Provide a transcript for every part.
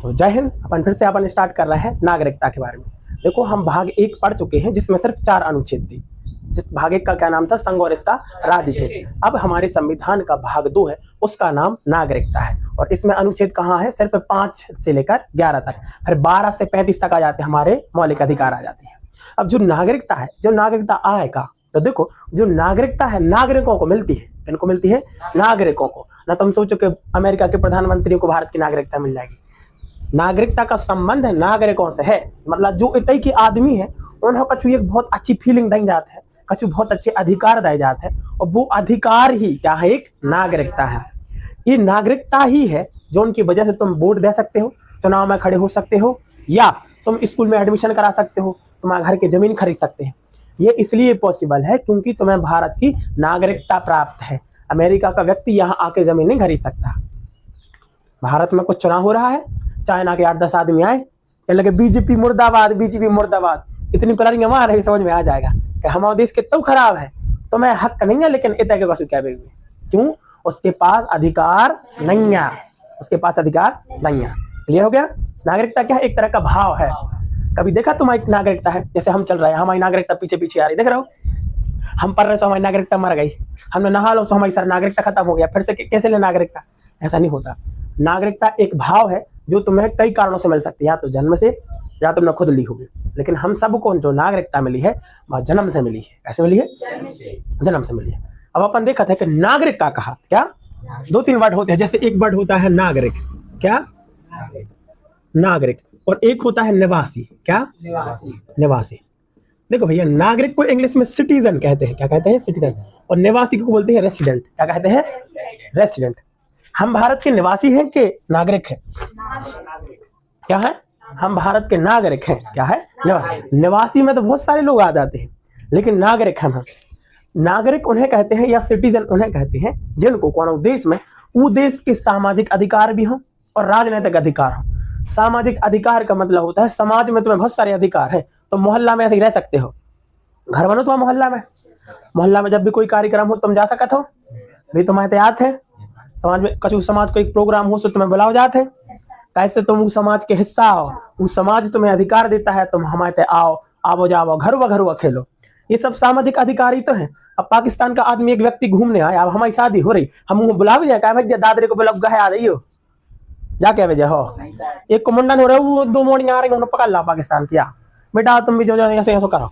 तो जय हिंद। अपन फिर से अपन स्टार्ट कर रहे हैं नागरिकता के बारे में। देखो, हम भाग 1 पढ़ चुके हैं जिसमें सिर्फ 4 अनुच्छेद थे। जिस भाग 1 का क्या नाम था? संघ और इसका राज्यछेद। अब हमारे संविधान का भाग 2 है, उसका नाम नागरिकता है। और इसमें अनुच्छेद कहाँ है? सिर्फ 5 से लेकर 11 तक। फिर 12 से 35 तक आ जाते हैं, हमारे मौलिक अधिकार आ जाते हैं। अब जो नागरिकता है, जो नागरिकता आएगा, तो देखो जो नागरिकता है नागरिकों को मिलती है। किनको मिलती है? नागरिकों को। ना तुम सोचो कि अमेरिका के प्रधानमंत्री को भारत की नागरिकता मिल जाएगी। नागरिकता का संबंध है नागरिकों से है। मतलब जो इतने की आदमी है उन्हें कछु एक बहुत अच्छी फीलिंग दी जाती है, कछु बहुत अच्छे अधिकार दिए जाते हैं, और वो अधिकार ही क्या है? एक नागरिकता है। ये नागरिकता ही है जो उनकी वजह से तुम वोट दे सकते हो, चुनाव में खड़े हो सकते हो, या तुम स्कूल में एडमिशन करा सकते हो, तुम्हारे घर की जमीन खरीद सकते हैं। ये इसलिए पॉसिबल है क्योंकि तुम्हें भारत की नागरिकता प्राप्त है। अमेरिका का व्यक्ति यहाँ आके जमीन नहीं खरीद सकता। भारत में कुछ चुनाव हो रहा है, चाइना के 8-10 आदमी आए, कह लगे बीजेपी मुर्दाबाद, बीजेपी मुर्दाबाद। इतनी कलरिंग हमारे समझ में आ जाएगा कि हमारा देश कितना खराब है। तुम्हें हक नहीं है, लेकिन इतना के क्या क्यों? उसके पास अधिकार नहीं है, उसके पास अधिकार नहीं है। क्लियर हो गया? नागरिकता क्या है? एक तरह का भाव है। कभी देखा तुम्हारी नागरिकता है? जैसे हम चल रहे हैं, हमारी नागरिकता पीछे पीछे आ रही, देख रहे हो? हम पढ़ रहे तो हमारी नागरिकता मर गई, हमने नहा लो तो हमारी सर नागरिकता खत्म हो गया, फिर से कैसे ले नागरिकता? ऐसा नहीं होता। नागरिकता एक भाव है जो तुम्हें कई कारणों से मिल सकती है, या तो जन्म से, या तुमने खुद ली होगी। लेकिन हम सबको जो नागरिकता मिली है वह जन्म से मिली है। कैसे मिली है? जन्म से मिली है। अब अपन देखा था कि नागरिक का कहा क्या? 2-3 वर्ड होते हैं। जैसे एक वर्ड होता है नागरिक, क्या? नागरिक। और एक होता है निवासी, क्या? निवासी। देखो भैया, नागरिक को इंग्लिश में सिटीजन कहते हैं। क्या कहते हैं? सिटीजन। और निवासी को बोलते हैं रेसिडेंट। क्या कहते हैं? रेसिडेंट। हम भारत के निवासी हैं कि नागरिक हैं? क्या है? हम भारत के नागरिक हैं। क्या है? निवासी। निवासी में तो बहुत सारे लोग आ जाते हैं, लेकिन नागरिक हम हैं। नागरिक उन्हें कहते हैं, या सिटीजन उन्हें कहते हैं, जिनको कौन देश में वो देश के सामाजिक अधिकार भी हों और राजनीतिक अधिकार हो। सामाजिक अधिकार का मतलब होता है समाज में तुम्हें बहुत सारे अधिकार हैं। तो मोहल्ला में ऐसे ही रह सकते हो, घर बनो तुम्हारा मोहल्ला में, मोहल्ला में जब भी कोई कार्यक्रम हो तुम जा सकते हो, भाई तुम्हारे तैयार थे। समाज में कछु समाज को एक प्रोग्राम हो तो तुम्हें बुलाओ जाते, कैसे तुम उस समाज के हिस्सा हो, उस समाज तुम्हें अधिकार देता है, तुम हमारे आओ, आवो जाओ, घर व खेलो। ये सब सामाजिक अधिकार ही तो है। अब पाकिस्तान का आदमी एक व्यक्ति घूमने आया, अब हमारी शादी हो रही, हम बुला भी जाए, भाई दादरे को बुला गए आ जाइयो, जाके वजह हो। एक को मुंडन हो रहा है, वो 2 मोड़ियां आ रही, उन्होंने पकड़ ला पाकिस्तान किया, बेटा तुम भी जो ऐसे ऐसे करो।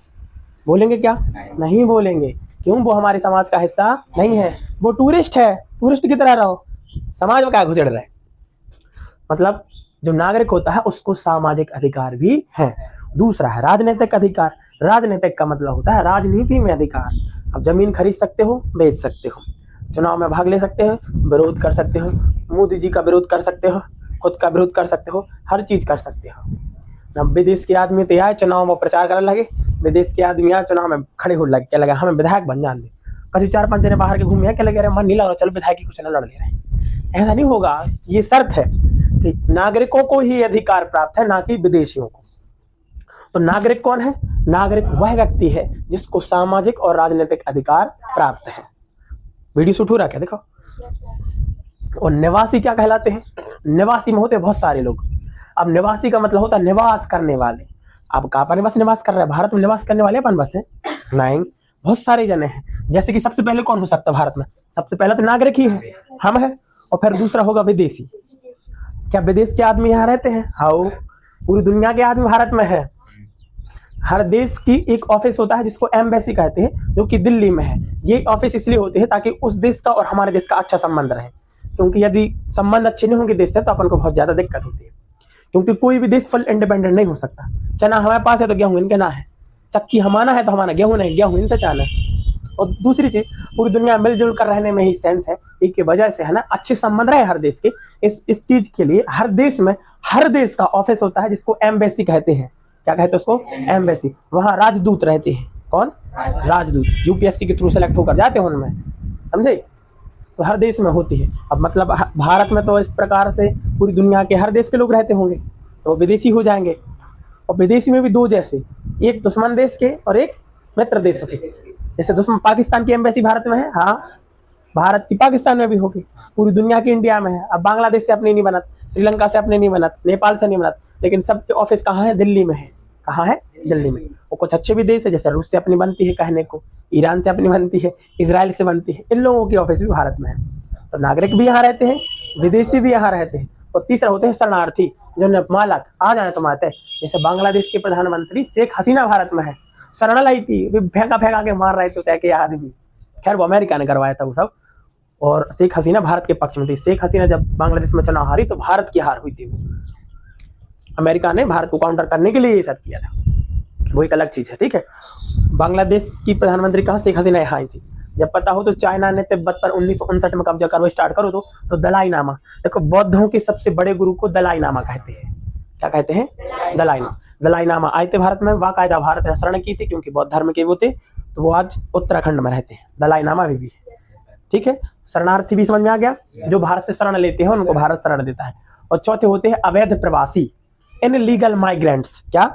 बोलेंगे क्या? नहीं बोलेंगे। क्यों? वो हमारे समाज का हिस्सा नहीं है, वो टूरिस्ट है। टूरिस्ट की तरह रहो, समाज में क्या घुसेड़ रहे? मतलब जो नागरिक होता है उसको सामाजिक अधिकार भी है। दूसरा है राजनीतिक अधिकार। राजनीतिक का मतलब होता है राजनीति में अधिकार। अब जमीन खरीद सकते हो, बेच सकते हो, चुनाव में भाग ले सकते हो, विरोध कर सकते हो, मोदी जी का विरोध कर सकते हो, खुद का विरोध कर सकते हो, हर चीज कर सकते हो। अब विदेश के आदमी तो आए चुनाव में प्रचार करने लगे, विदेश के आदमी आए चुनाव में खड़े हो लगे, क्या लगा हमें विधायक बन जान दे। कभी 4-5 जने बाहर के घूमे, क्या लगे अरे मन नहीं लग रहा, चल विधायक की कुछ न लड़ ले रहे। ऐसा नहीं होगा। ये शर्त है कि नागरिकों को ही अधिकार प्राप्त है, ना कि विदेशियों को। तो नागरिक कौन है? नागरिक वह व्यक्ति है जिसको सामाजिक और राजनीतिक अधिकार प्राप्त है। वीडियो शूट हो रहा क्या? देखो। और निवासी क्या कहलाते हैं? निवासी में होते हैं बहुत सारे लोग। अब निवासी का मतलब होता है निवास करने वाले। अब कहाँ पर बस निवास कर रहे हैं? भारत में निवास करने वाले अपन बस है? नहीं, बहुत सारे जने हैं। जैसे कि सबसे पहले कौन हो सकता है भारत में? सबसे पहले तो नागरिक ही है, हम है। और फिर दूसरा होगा विदेशी। क्या विदेश के आदमी यहाँ रहते हैं? हाँ, पूरी दुनिया के आदमी भारत में है। हर देश की एक ऑफिस होता है जिसको एम्बेसी कहते हैं, जो कि दिल्ली में है। ये ऑफिस इसलिए होते हैं ताकि उस देश का और हमारे देश का अच्छा संबंध रहे, क्योंकि यदि संबंध अच्छे नहीं होंगे देश से तो अपन को बहुत ज्यादा दिक्कत होती है। क्योंकि कोई भी देश फुल इंडिपेंडेंट नहीं हो सकता। चना हमारे पास है तो गेहूं इनके ना है, चक्की हमारा है तो हमारा गेहूं नहीं, गेहूं इनसे चाना है। और दूसरी चीज, पूरी दुनिया मिलजुल कर रहने में ही सेंस है। एक की वजह से है ना, अच्छे संबंध रहे हर देश के। इस चीज के लिए हर देश में हर देश का ऑफिस होता है जिसको एम्बेसी कहते हैं। क्या कहते हैं उसको? एम्बेसी। वहाँ राजदूत रहते हैं। कौन? राजदूत। यूपीएससी के थ्रू सेलेक्ट होकर जाते हैं उनमें, समझे? तो हर देश में होती है। अब मतलब भारत में तो इस प्रकार से पूरी दुनिया के हर देश के लोग रहते होंगे, तो विदेशी हो जाएंगे। और विदेशी में भी 2 जैसे, एक दुश्मन देश के और एक मित्र देश के। जैसे दुश्मन पाकिस्तान की एम्बेसी भारत में है, हाँ, भारत की पाकिस्तान में भी होगी, पूरी दुनिया की इंडिया में है। अब बांग्लादेश से अपनी नहीं बनत, श्रीलंका से अपने नहीं बनत, नेपाल से नहीं बनत, लेकिन सबके ऑफिस कहाँ है? दिल्ली में है। कहाँ है? दिल्ली में। वो कुछ अच्छे भी देश है, जैसे रूस से अपनी बनती है कहने को, ईरान से अपनी बनती है, इजराइल से बनती है, इन लोगों की ऑफिस भी भारत में है। तो नागरिक भी यहाँ रहते हैं, विदेशी भी यहाँ रहते हैं। और तीसरा होते हैं शरणार्थी, जो मालक आ जाए तो आते हैं। जैसे बांग्लादेश के प्रधानमंत्री शेख हसीना भारत में है, शरण लाई थी, फेंका फेंका के मार रहे थे कि आदमी, खैर वो अमेरिका ने करवाया था वो सब। और शेख हसीना भारत के पक्ष में थी। शेख हसीना जब बांग्लादेश में चुनाव हारी तो भारत की हार हुई थी। वो अमेरिका ने भारत को काउंटर करने के लिए ये सब किया था, वो एक अलग चीज है, ठीक है। बांग्लादेश की प्रधानमंत्री कहाँ? शेख हसीना यहाँ आई थी। जब पता हो तो चाइना ने तिब्बत पर 1959 में कब्जा करना स्टार्ट करो तो दलाई नामा, देखो बौद्धों के सबसे बड़े गुरु को दलाई नामा कहते हैं। क्या कहते हैं? दलाई नामा आए थे भारत में, बाकायदा भारत ने शरण की थी, क्योंकि बौद्ध धर्म के वो थे। तो वो आज उत्तराखंड में रहते हैं, दलाई नामा भी है, ठीक है। शरणार्थी भी समझ में आ गया, जो भारत से शरण लेते हैं उनको भारत शरण देता है। और चौथे होते हैं अवैध प्रवासी, इनलीगल माइग्रेंट्स। क्या?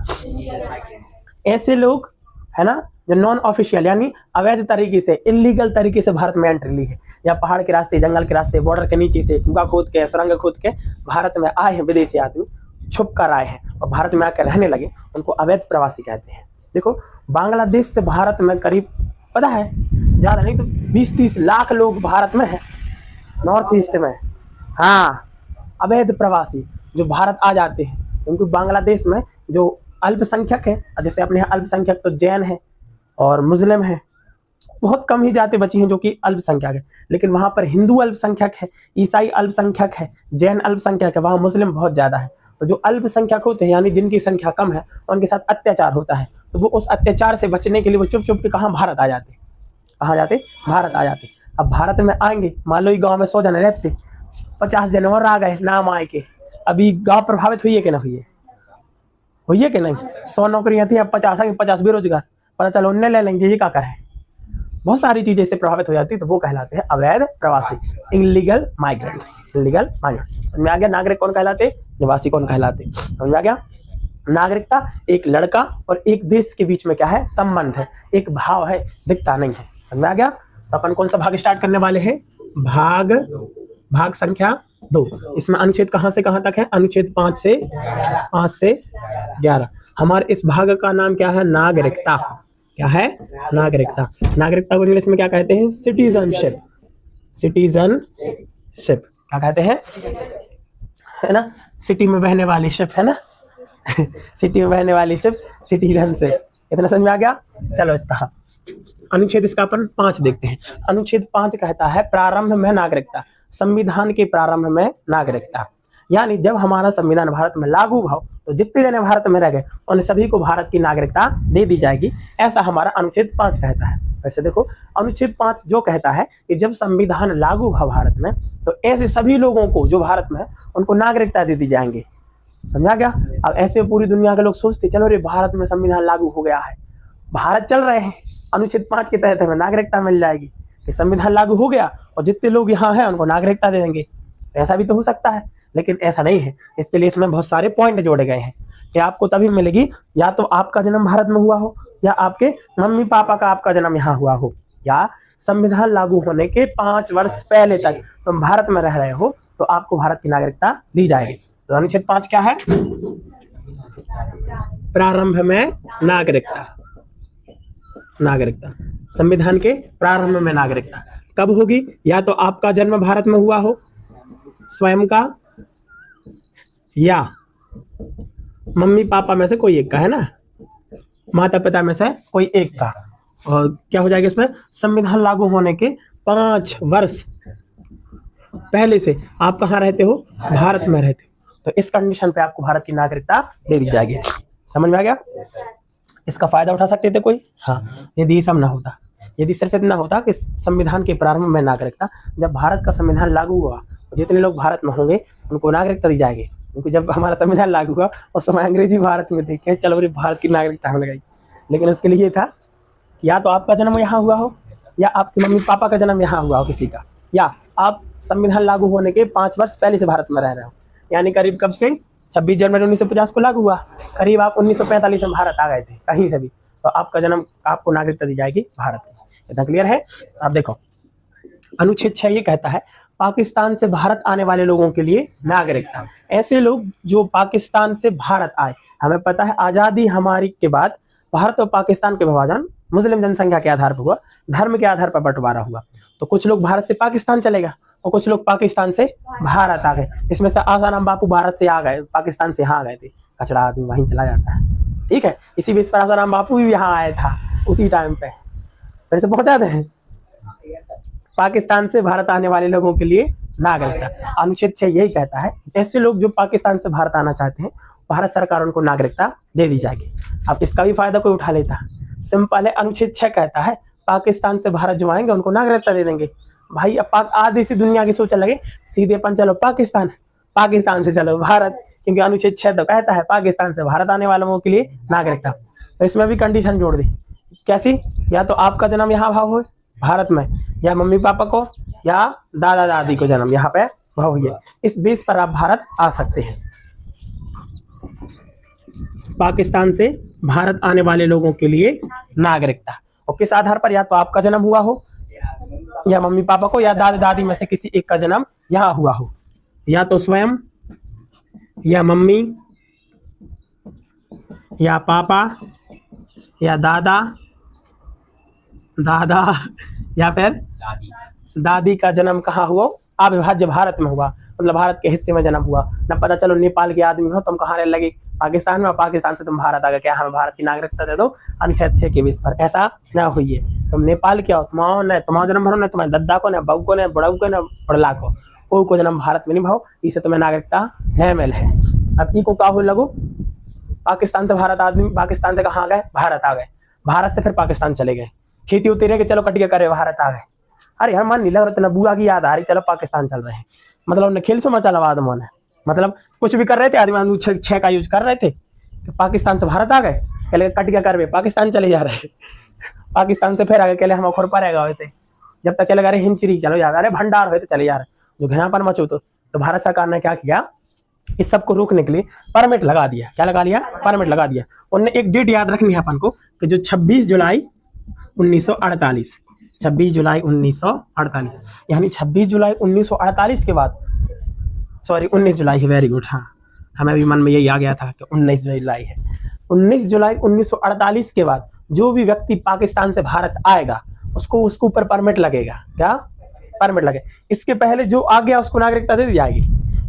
ऐसे लोग है ना जो नॉन ऑफिशियल यानी अवैध तरीके से, इलीगल तरीके से भारत में एंट्री ली है, या पहाड़ के रास्ते, जंगल के रास्ते, बॉर्डर के नीचे से कुआं खोद के, सुरंग खोद के भारत में आए हैं, विदेशी आदमी छुप कर आए हैं और भारत में आकर रहने लगे, उनको अवैध प्रवासी कहते हैं। देखो बांग्लादेश से भारत में करीब, पता है ज़्यादा नहीं तो 20-30 लाख लोग भारत में हैं, नॉर्थ ईस्ट में। हाँ, अवैध प्रवासी जो भारत आ जाते हैं, क्योंकि बांग्लादेश में जो अल्पसंख्यक है, जैसे अपने यहाँ अल्पसंख्यक तो जैन है और मुस्लिम है, बहुत कम ही जाति बची हैं जो कि अल्पसंख्यक है। लेकिन वहाँ पर हिंदू अल्पसंख्यक है, ईसाई अल्पसंख्यक है, जैन अल्पसंख्यक है, वहाँ मुस्लिम बहुत ज़्यादा है। तो जो अल्पसंख्यक होते हैं यानी जिनकी संख्या कम है, उनके साथ अत्याचार होता है, तो वो उस अत्याचार से बचने के लिए वो चुप चुप के कहाँ भारत आ जाते। कहाँ जाते? भारत आ जाते। अब भारत में आएंगे, मान लो गाँव में 100 जने रहते, 50 जने और आ गए नाम आए के, अभी गाँव प्रभावित हुई है कि ना हुई है? हुई है कि नहीं? 100 नौकरियां थी, अब 50 आएंगे, 50 बेरोजगार, पता चलो उन्हें ले लेंगे, ये क्या करें। बहुत सारी चीजें इससे प्रभावित हो जाती है, तो वो कहलाते हैं अवैध प्रवासी, इलीगल माइग्रेंट्स। इलीगल माइग्रेंट्स समझ में आ गया। नागरिक कौन कहलाते? निवासी कौन कहलाते? समझ में आ गया। नागरिकता एक लड़का और एक देश के बीच में क्या है? संबंध है, एक भाव है, दिखता नहीं है। समझ में आ गया। तो अपन कौन सा भाग स्टार्ट करने वाले हैं? भाग संख्या 2। इसमें अनुच्छेद कहां से कहां तक है? अनुच्छेद 5 से 11। हमारे इस भाग का नाम क्या है? नागरिकता। क्या है? नागरिकता। नागरिकता को इंग्लिश में क्या कहते हैं? सिटीजनशिप। सिटीजनशिप क्या कहते हैं? है ना, सिटी में बहने वाली शिप, है ना सिटी में बहने वाली शिप, सिटीजनशिप। इतना समझ में आ गया। चलो इसका अनुच्छेद इसका अपन 5 देखते हैं। अनुच्छेद 5 कहता है प्रारंभ में नागरिकता, संविधान के प्रारंभ में नागरिकता, यानी जब हमारा संविधान भारत में लागू हुआ तो जितने जने भारत में रह गए उन सभी को भारत की नागरिकता दे दी जाएगी, ऐसा हमारा अनुच्छेद 5 कहता है। वैसे देखो अनुच्छेद 5 जो कहता है कि जब संविधान लागू हुआ भारत में तो ऐसे सभी लोगों को जो भारत में है उनको नागरिकता दे दी जाएंगे। समझा गया। अब ऐसे पूरी दुनिया के लोग सोचते चलो रे भारत में संविधान लागू हो गया है, भारत चल रहे हैं, अनुच्छेद 5 के तहत हमें नागरिकता मिल जाएगी कि संविधान लागू हो गया और जितने लोग यहाँ हैं उनको नागरिकता दे देंगे। तो ऐसा भी तो हो सकता है, लेकिन ऐसा नहीं है। इसके लिए इसमें बहुत सारे पॉइंट जोड़े गए हैं कि आपको तभी मिलेगी या तो आपका जन्म भारत में हुआ हो, या आपके मम्मी पापा का आपका जन्म यहाँ हुआ हो, या संविधान लागू होने के 5 वर्ष पहले तक तुम भारत में रह रहे हो तो आपको भारत की नागरिकता दी जाएगी। तो अनुच्छेद 5 क्या है? प्रारंभ में नागरिकता। संविधान के प्रारंभ में नागरिकता कब होगी? या तो आपका जन्म भारत में हुआ हो स्वयं का, या मम्मी पापा में से कोई एक का, है ना, माता पिता में से कोई एक का। और क्या हो जाएगा इसमें? संविधान लागू होने के 5 वर्ष पहले से आप कहाँ रहते हो? भारत में रहते हो, तो इस कंडीशन पे आपको भारत की नागरिकता दे दी जाएगी। समझ में आ गया। इसका फायदा उठा सकते थे कोई? हाँ, यदि ये सब ना होता, यदि सिर्फ इतना होता कि संविधान के प्रारंभ में नागरिकता, जब भारत का संविधान लागू हुआ जितने लोग भारत में होंगे उनको नागरिकता दी जाएगी। क्योंकि जब हमारा संविधान लागू हुआ उस समय अंग्रेजी भारत में देखे, चलो रे भारत की नागरिकता हमें लगाई। लेकिन उसके लिए था या तो आपका जन्म यहाँ हुआ हो, या आपके मम्मी पापा का जन्म यहाँ हुआ हो किसी का, या आप संविधान लागू होने के 5 वर्ष पहले से भारत में रह रहे हो। यानी करीब कब से? 26 जनवरी 1950 को लागू हुआ, करीब आप 1945 में भारत आ गए थे कहीं से भी, तो आपका जन्म, आपको नागरिकता दी जाएगी भारत की। इतना क्लियर है? आप देखो अनुच्छेद 6 ये कहता है पाकिस्तान से भारत आने वाले लोगों के लिए नागरिकता। ऐसे लोग जो पाकिस्तान से भारत आए, हमें पता है आज़ादी हमारी के बाद भारत और पाकिस्तान के विभाजन मुस्लिम जनसंख्या के आधार पर हुआ, धर्म के आधार पर बंटवारा हुआ। तो कुछ लोग भारत से पाकिस्तान चले गए और कुछ लोग पाकिस्तान से भारत आ गए। इसमें से आसाराम बापू भारत से आ गए, पाकिस्तान से यहाँ आ गए थे। कचड़ा आदमी वहीं चला जाता है, ठीक है। इसी बीच पर आसाराम बापू भी यहाँ आया था उसी टाइम पे, फिर से पहुंचा दें। पाकिस्तान से भारत आने वाले लोगों के लिए नागरिकता। अनुच्छेद 6 यही कहता है ऐसे लोग जो पाकिस्तान से भारत आना चाहते हैं, भारत सरकार उनको नागरिकता दे दी जाएगी। अब इसका भी फायदा कोई उठा लेता है, सिंपल है। अनुच्छेद 6 कहता है पाकिस्तान से भारत जो आएंगे उनको नागरिकता दे देंगे। भाई अब आधी सी दुनिया की सोच लगे, सीधे अपन चलो पाकिस्तान, पाकिस्तान से चलो भारत, क्योंकि अनुच्छेद 6 तो कहता है पाकिस्तान से भारत आने वालों के लिए नागरिकता। तो इसमें भी कंडीशन जोड़ दी, कैसी? या तो आपका जन्म यहाँ भाव हो भारत में, या मम्मी पापा को या दादा दादी को जन्म यहाँ पे भाव हुई है, इस बेस पर आप भारत आ सकते हैं। पाकिस्तान से भारत आने वाले लोगों के लिए नागरिकता, और किस आधार पर? या तो आपका जन्म हुआ हो, या मम्मी पापा को या दादा दादी में से किसी एक का जन्म यहाँ हुआ हो, या तो स्वयं या मम्मी या पापा या दादा दादा या फिर दादी का जन्म कहाँ हुआ? अविभाज्य भारत में हुआ, मतलब भारत के हिस्से में जन्म हुआ। न पता चलो नेपाल के आदमी हो, तुम कहाँ रहने लगे? पाकिस्तान में, पाकिस्तान से तुम भारत आ गए, क्या हमें भारत की नागरिकता दे दो? अनुच्छेद 6 के बेस पर ऐसा न हुई है। तुम नेपाल के हो, तुम्हारा जन्म भरो, न तुम्हारे दद्दा को, न बहू को, न बड़ऊ को, न बड़ला को, कोई जन्म भारत में नहीं भाव, इसे तुम्हें नागरिकता नहीं मिल है। अब ई को का हो लगो, पाकिस्तान से भारत आदमी, पाकिस्तान से कहाँ गए? भारत आ गए, भारत से फिर पाकिस्तान चले गए, खेती उतरे के चलो कटिया करे भारत आ गए। अरे यार मन नहीं लग रहा, बुआ की याद आ रही, चलो पाकिस्तान चल रहे हैं। मतलब उन्हें खेल से मचा लगा आदमों ने, मतलब कुछ भी कर रहे थे आदमी, 6 का यूज कर रहे थे। पाकिस्तान से भारत आ गए, कहले कटिया कर पाकिस्तान चले जा रहे, पाकिस्तान से फिर आ गए, कहले हम खोर पर हुए थे, जब तक चले गए हिंचरी चलो जा रहे, भंडार हुए थे चले जा रहे, जो घनापन मचो। तो भारत सरकार ने क्या किया, इस सब को रोकने के लिए परमिट लगा दिया। क्या लगा लिया? परमिट लगा दिया। उनने एक डेट याद रखनी है अपन को कि जो 26 जुलाई 1948, 26 जुलाई 1948, यानी 26 जुलाई 1948 के बाद, सॉरी 19 जुलाई है, वेरी गुड, हाँ हमें भी मन में यही आ गया था कि 19 जुलाई है। 19 जुलाई 1948 के बाद जो भी व्यक्ति पाकिस्तान से भारत आएगा उसको उसके ऊपर परमिट लगेगा। क्या परमिट लगे? इसके पहले जो आ गया उसको नागरिकता दे दी जाएगी,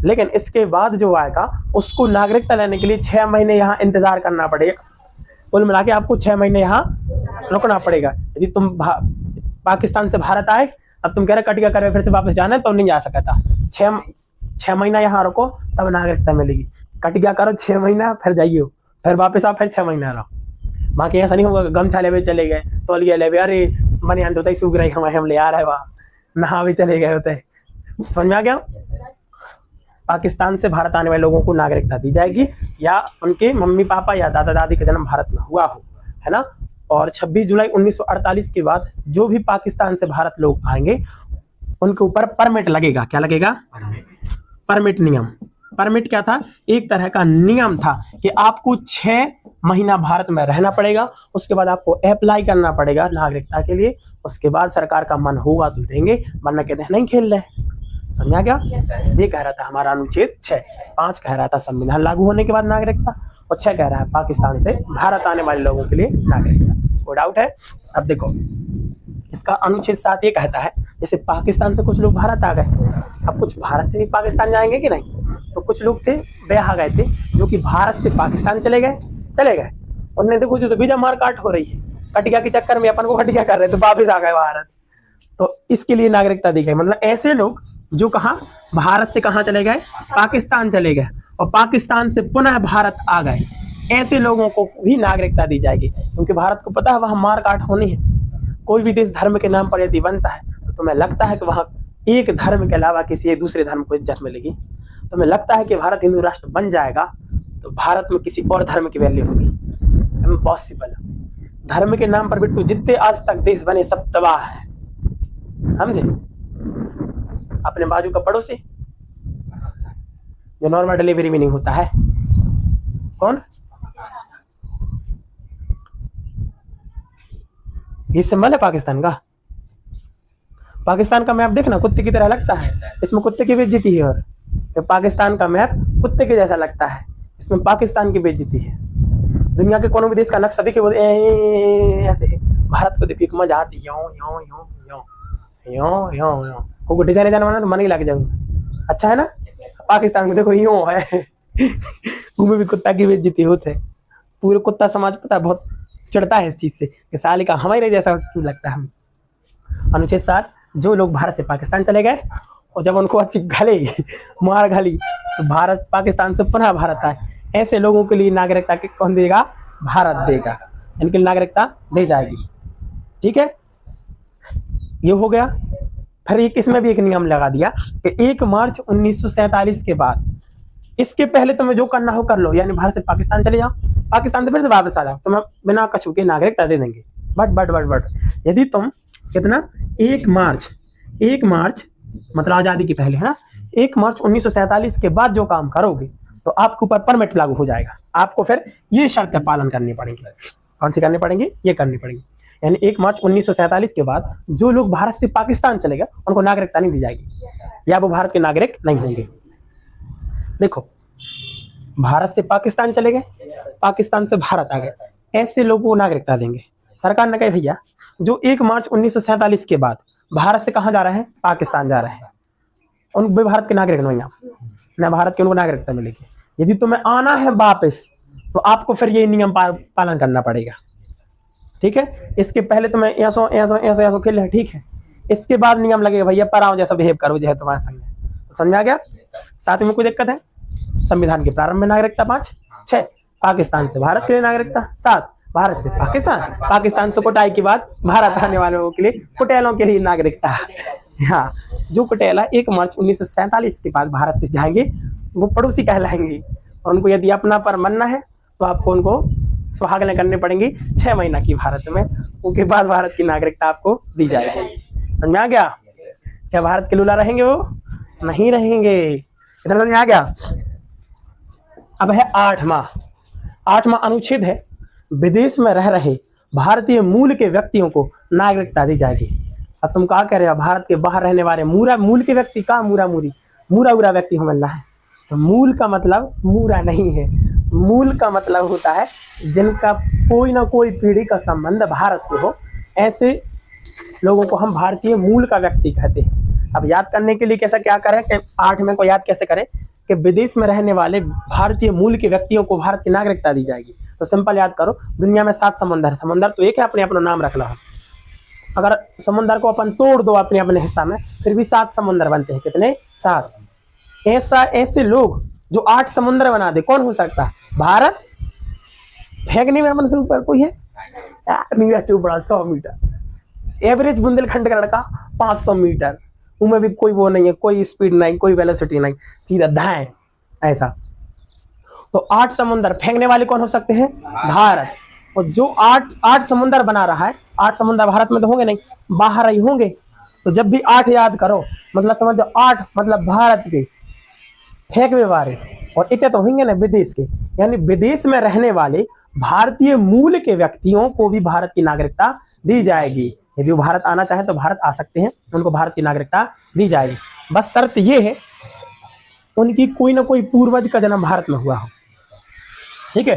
लेकिन इसके बाद जो आएगा उसको नागरिकता लेने के लिए 6 महीने यहाँ इंतजार करना पड़ेगा। कुल मिला के आपको 6 महीने यहाँ रुकना पड़ेगा। यदि तुम पाकिस्तान से भारत आए, अब तुम कह रहे कटिया करे फिर से वापस जाना है, तो नहीं जा सकता। 6 महीना यहाँ रुको तब नागरिकता मिलेगी। कटिया करो 6 महीना, फिर जाइए, फिर वापस आओ, फिर 6 महीना रहो। बाकी ऐसा नहीं होगा गमछा ले चले गए, तौलिया ले, अरे बनियान धोते सूख रही हम ले आ रहे, वहाँ नहा भी चले गए होते। समझ में आ गया? पाकिस्तान से भारत आने वाले लोगों को नागरिकता दी जाएगी, या उनके मम्मी पापा या दादा दादी का जन्म भारत में हुआ हो, है ना। और 26 जुलाई 1948 के बाद जो भी पाकिस्तान से भारत लोग आएंगे उनके ऊपर परमिट लगेगा। क्या लगेगा? परमिट नियम। परमिट क्या था? एक तरह का नियम था कि आपको 6 महीना भारत में रहना पड़ेगा, उसके बाद आपको अप्लाई करना पड़ेगा नागरिकता के लिए। उसके बाद सरकार का मन होगा तो देंगे, वरना कहते हैं नहीं खेल रहे। समझा क्या? ये कह रहा था हमारा अनुच्छेद 6। 5 कह रहा था संविधान लागू होने के बाद नागरिकता, और 6 कह रहा है पाकिस्तान से भारत आने वाले लोगों के लिए नागरिकता। कोई डाउट है? अब देखो इसका अनुच्छेद 7 ये कहता है जैसे पाकिस्तान से कुछ लोग भारत आ गए, अब कुछ भारत से भी पाकिस्तान जाएंगे कि नहीं? तो कुछ लोग थे बेहा गए थे जो कि भारत से पाकिस्तान चले गए। उन्होंने देखो जो तो वीजा मार काट हो रही है, कटिया के चक्कर में अपन को कटिया कर रहे थे, वापिस आ गए भारत, तो इसके लिए नागरिकता दी गई। मतलब ऐसे लोग जो कहा भारत से कहाँ चले गए? पाकिस्तान चले गए, और पाकिस्तान से पुनः भारत आ गए, ऐसे लोगों को भी नागरिकता दी जाएगी। क्योंकि भारत को पता है वहां मार काट होनी है। कोई भी देश धर्म के नाम पर यदि बनता है तो तुम्हें लगता है कि वहां एक धर्म के अलावा किसी एक दूसरे धर्म को इज्जत मिलेगी? तुम्हें लगता है कि भारत हिंदू राष्ट्र बन जाएगा तो भारत में किसी और धर्म की वैल्यू होगी? इम्पॉसिबल। धर्म के नाम पर बिट्टू जितने आज तक देश बने सब तबाह है, समझे। अपने बाजू का पड़ोसी जो नॉर्मल डिलीवरी में नहीं होता है, कौन? ये सिंबल है पाकिस्तान का। पाकिस्तान का मैप देखना कुत्ते की तरह लगता है, इसमें कुत्ते की बेइज्जती है। और तो पाकिस्तान का मैप कुत्ते के जैसा लगता है, इसमें पाकिस्तान की बेइज्जती है। दुनिया के कोनो भी देश का नक्शा देखिए वो ऐसे है। भारत को देखिए मजा आती है, यो यो यो यो यो यो यो को डिजाइन डिजाइन बना तो मन ही लग जाऊंगा, अच्छा है ना। पाकिस्तान में देखो यूं है उनमें भी कुत्ता की बेइज्जती होती है। पूरे कुत्ता समाज पता बहुत चिढ़ता है इस चीज से कि साले का हमारे जैसा क्यों लगता है। हम अनुच्छेद 7, जो लोग भारत से पाकिस्तान चले गए और जब उनको अच्छी घली मार घली तो भारत पाकिस्तान से पुनः भारत आए, ऐसे लोगों के लिए नागरिकता कौन देगा? भारत देगा, इनकी नागरिकता दी जाएगी। ठीक है, ये हो गया। फिर एक इसमें भी एक नियम लगा दिया कि 1 मार्च 1947 के बाद, इसके पहले तुम्हें जो करना हो कर लो, यानी भारत से पाकिस्तान चले जाओ, पाकिस्तान से फिर से वापस आ जाओ, तुम्हें बिना कछु के नागरिकता दे देंगे। बट यदि तुम कितना 1 मार्च मतलब आजादी के पहले है ना, 1 मार्च 1947 के बाद जो काम करोगे तो आपके ऊपर परमिट लागू हो जाएगा। आपको फिर ये शर्त पालन करनी पड़ेगी। कौन सी करनी पड़ेगी? ये करनी पड़ेगी। यानी 1 मार्च 1947 के बाद जो लोग भारत से पाकिस्तान चले गए उनको नागरिकता नहीं दी जाएगी, या वो भारत के नागरिक नहीं होंगे। देखो, भारत से पाकिस्तान चले गए, पाकिस्तान से भारत आ गए, ऐसे लोगों को नागरिकता देंगे। सरकार ने कहा भैया जो 1 मार्च 1947 के बाद भारत से कहाँ जा रहे हैं? पाकिस्तान जा रहे हैं, उन भारत के नागरिक नहीं, आप न भारत के उनको नागरिकता मिलेगी। यदि तुम्हें आना है वापस तो आपको फिर ये नियम पालन करना पड़ेगा। ठीक है, इसके पहले तुम्हें ऐसो खेल है, ठीक है, इसके बाद नियम लगेगा भैया पराओ जैसा बिहेव करो जो है तुम्हारे संग। तो समझ आ गया? साथ में कोई दिक्कत है? संविधान के प्रारंभ में नागरिकता 5, 6 पाकिस्तान से भारत के लिए नागरिकता, 7 भारत से पाकिस्तान, पाकिस्तान से कुटाई के बाद भारत आने वालों के लिए कुटेलों के लिए नागरिकता। हाँ, जो कुटेला 1 मार्च 1947 के बाद भारत से जाएंगे वो पड़ोसी कहलाएंगे, और उनको यदि अपना पर मानना है तो आपको उनको सुहागनें करनी पड़ेंगी 6 महीना की भारत में, उसके बाद भारत की नागरिकता आपको दी जाएगी। समझ में आ गया? क्या भारत के लूला रहेंगे? वो नहीं रहेंगे। इधर समझ में आ गया? अब है 8वां अनुच्छेद है, विदेश में रह रहे भारतीय मूल के व्यक्तियों को नागरिकता दी जाएगी। अब तुम क्या कह रहे हो? भारत के बाहर रहने वाले मूल के व्यक्ति का मूरा व्यक्ति हमें मिलना है। तो मूल का मतलब मूरा नहीं है, मूल का मतलब होता है जिनका कोई ना कोई पीढ़ी का संबंध भारत से हो, ऐसे लोगों को हम भारतीय मूल का व्यक्ति कहते हैं। अब याद करने के लिए कैसा क्या करें कि 8 में को याद कैसे करें कि विदेश में रहने वाले भारतीय मूल के व्यक्तियों को भारत की नागरिकता दी जाएगी। तो सिंपल याद करो, दुनिया में 7 समुद्र है, समुद्र तो एक है, अपने अपना नाम रख लो। अगर समुद्र को अपन तोड़ दो अपने अपने हिस्सा में फिर भी 7 समुद्र बनते हैं। कितने? 7। ऐसे लोग जो 8 समुद्र बना दे, कौन हो सकता है? भारत। फेंकने में अपन से ऊपर कोई है? नीरज चोपड़ा 100 मीटर, एवरेज बुंदेलखंड का लड़का 500 मीटर, उनमें भी कोई वो नहीं है, कोई स्पीड नहीं, कोई वेलोसिटी नहीं, सीधा धाएं ऐसा। तो 8 समुद्र फेंकने वाले कौन हो सकते हैं? भारत। और जो 8 समुद्र बना रहा है, 8 समुद्र भारत में तो होंगे नहीं, बाहर ही होंगे। तो जब भी 8 याद करो मतलब समझो 8 मतलब भारत के फेंकने वाले, और इतने तो होंगे ना विदेश के, यानी विदेश में रहने वाले भारतीय मूल के व्यक्तियों को भी भारत की नागरिकता दी जाएगी। यदि वो भारत आना चाहे तो भारत आ सकते हैं, उनको भारत की नागरिकता दी जाएगी। बस शर्त ये है उनकी कोई ना कोई पूर्वज का जन्म भारत में हुआ हो। ठीक है,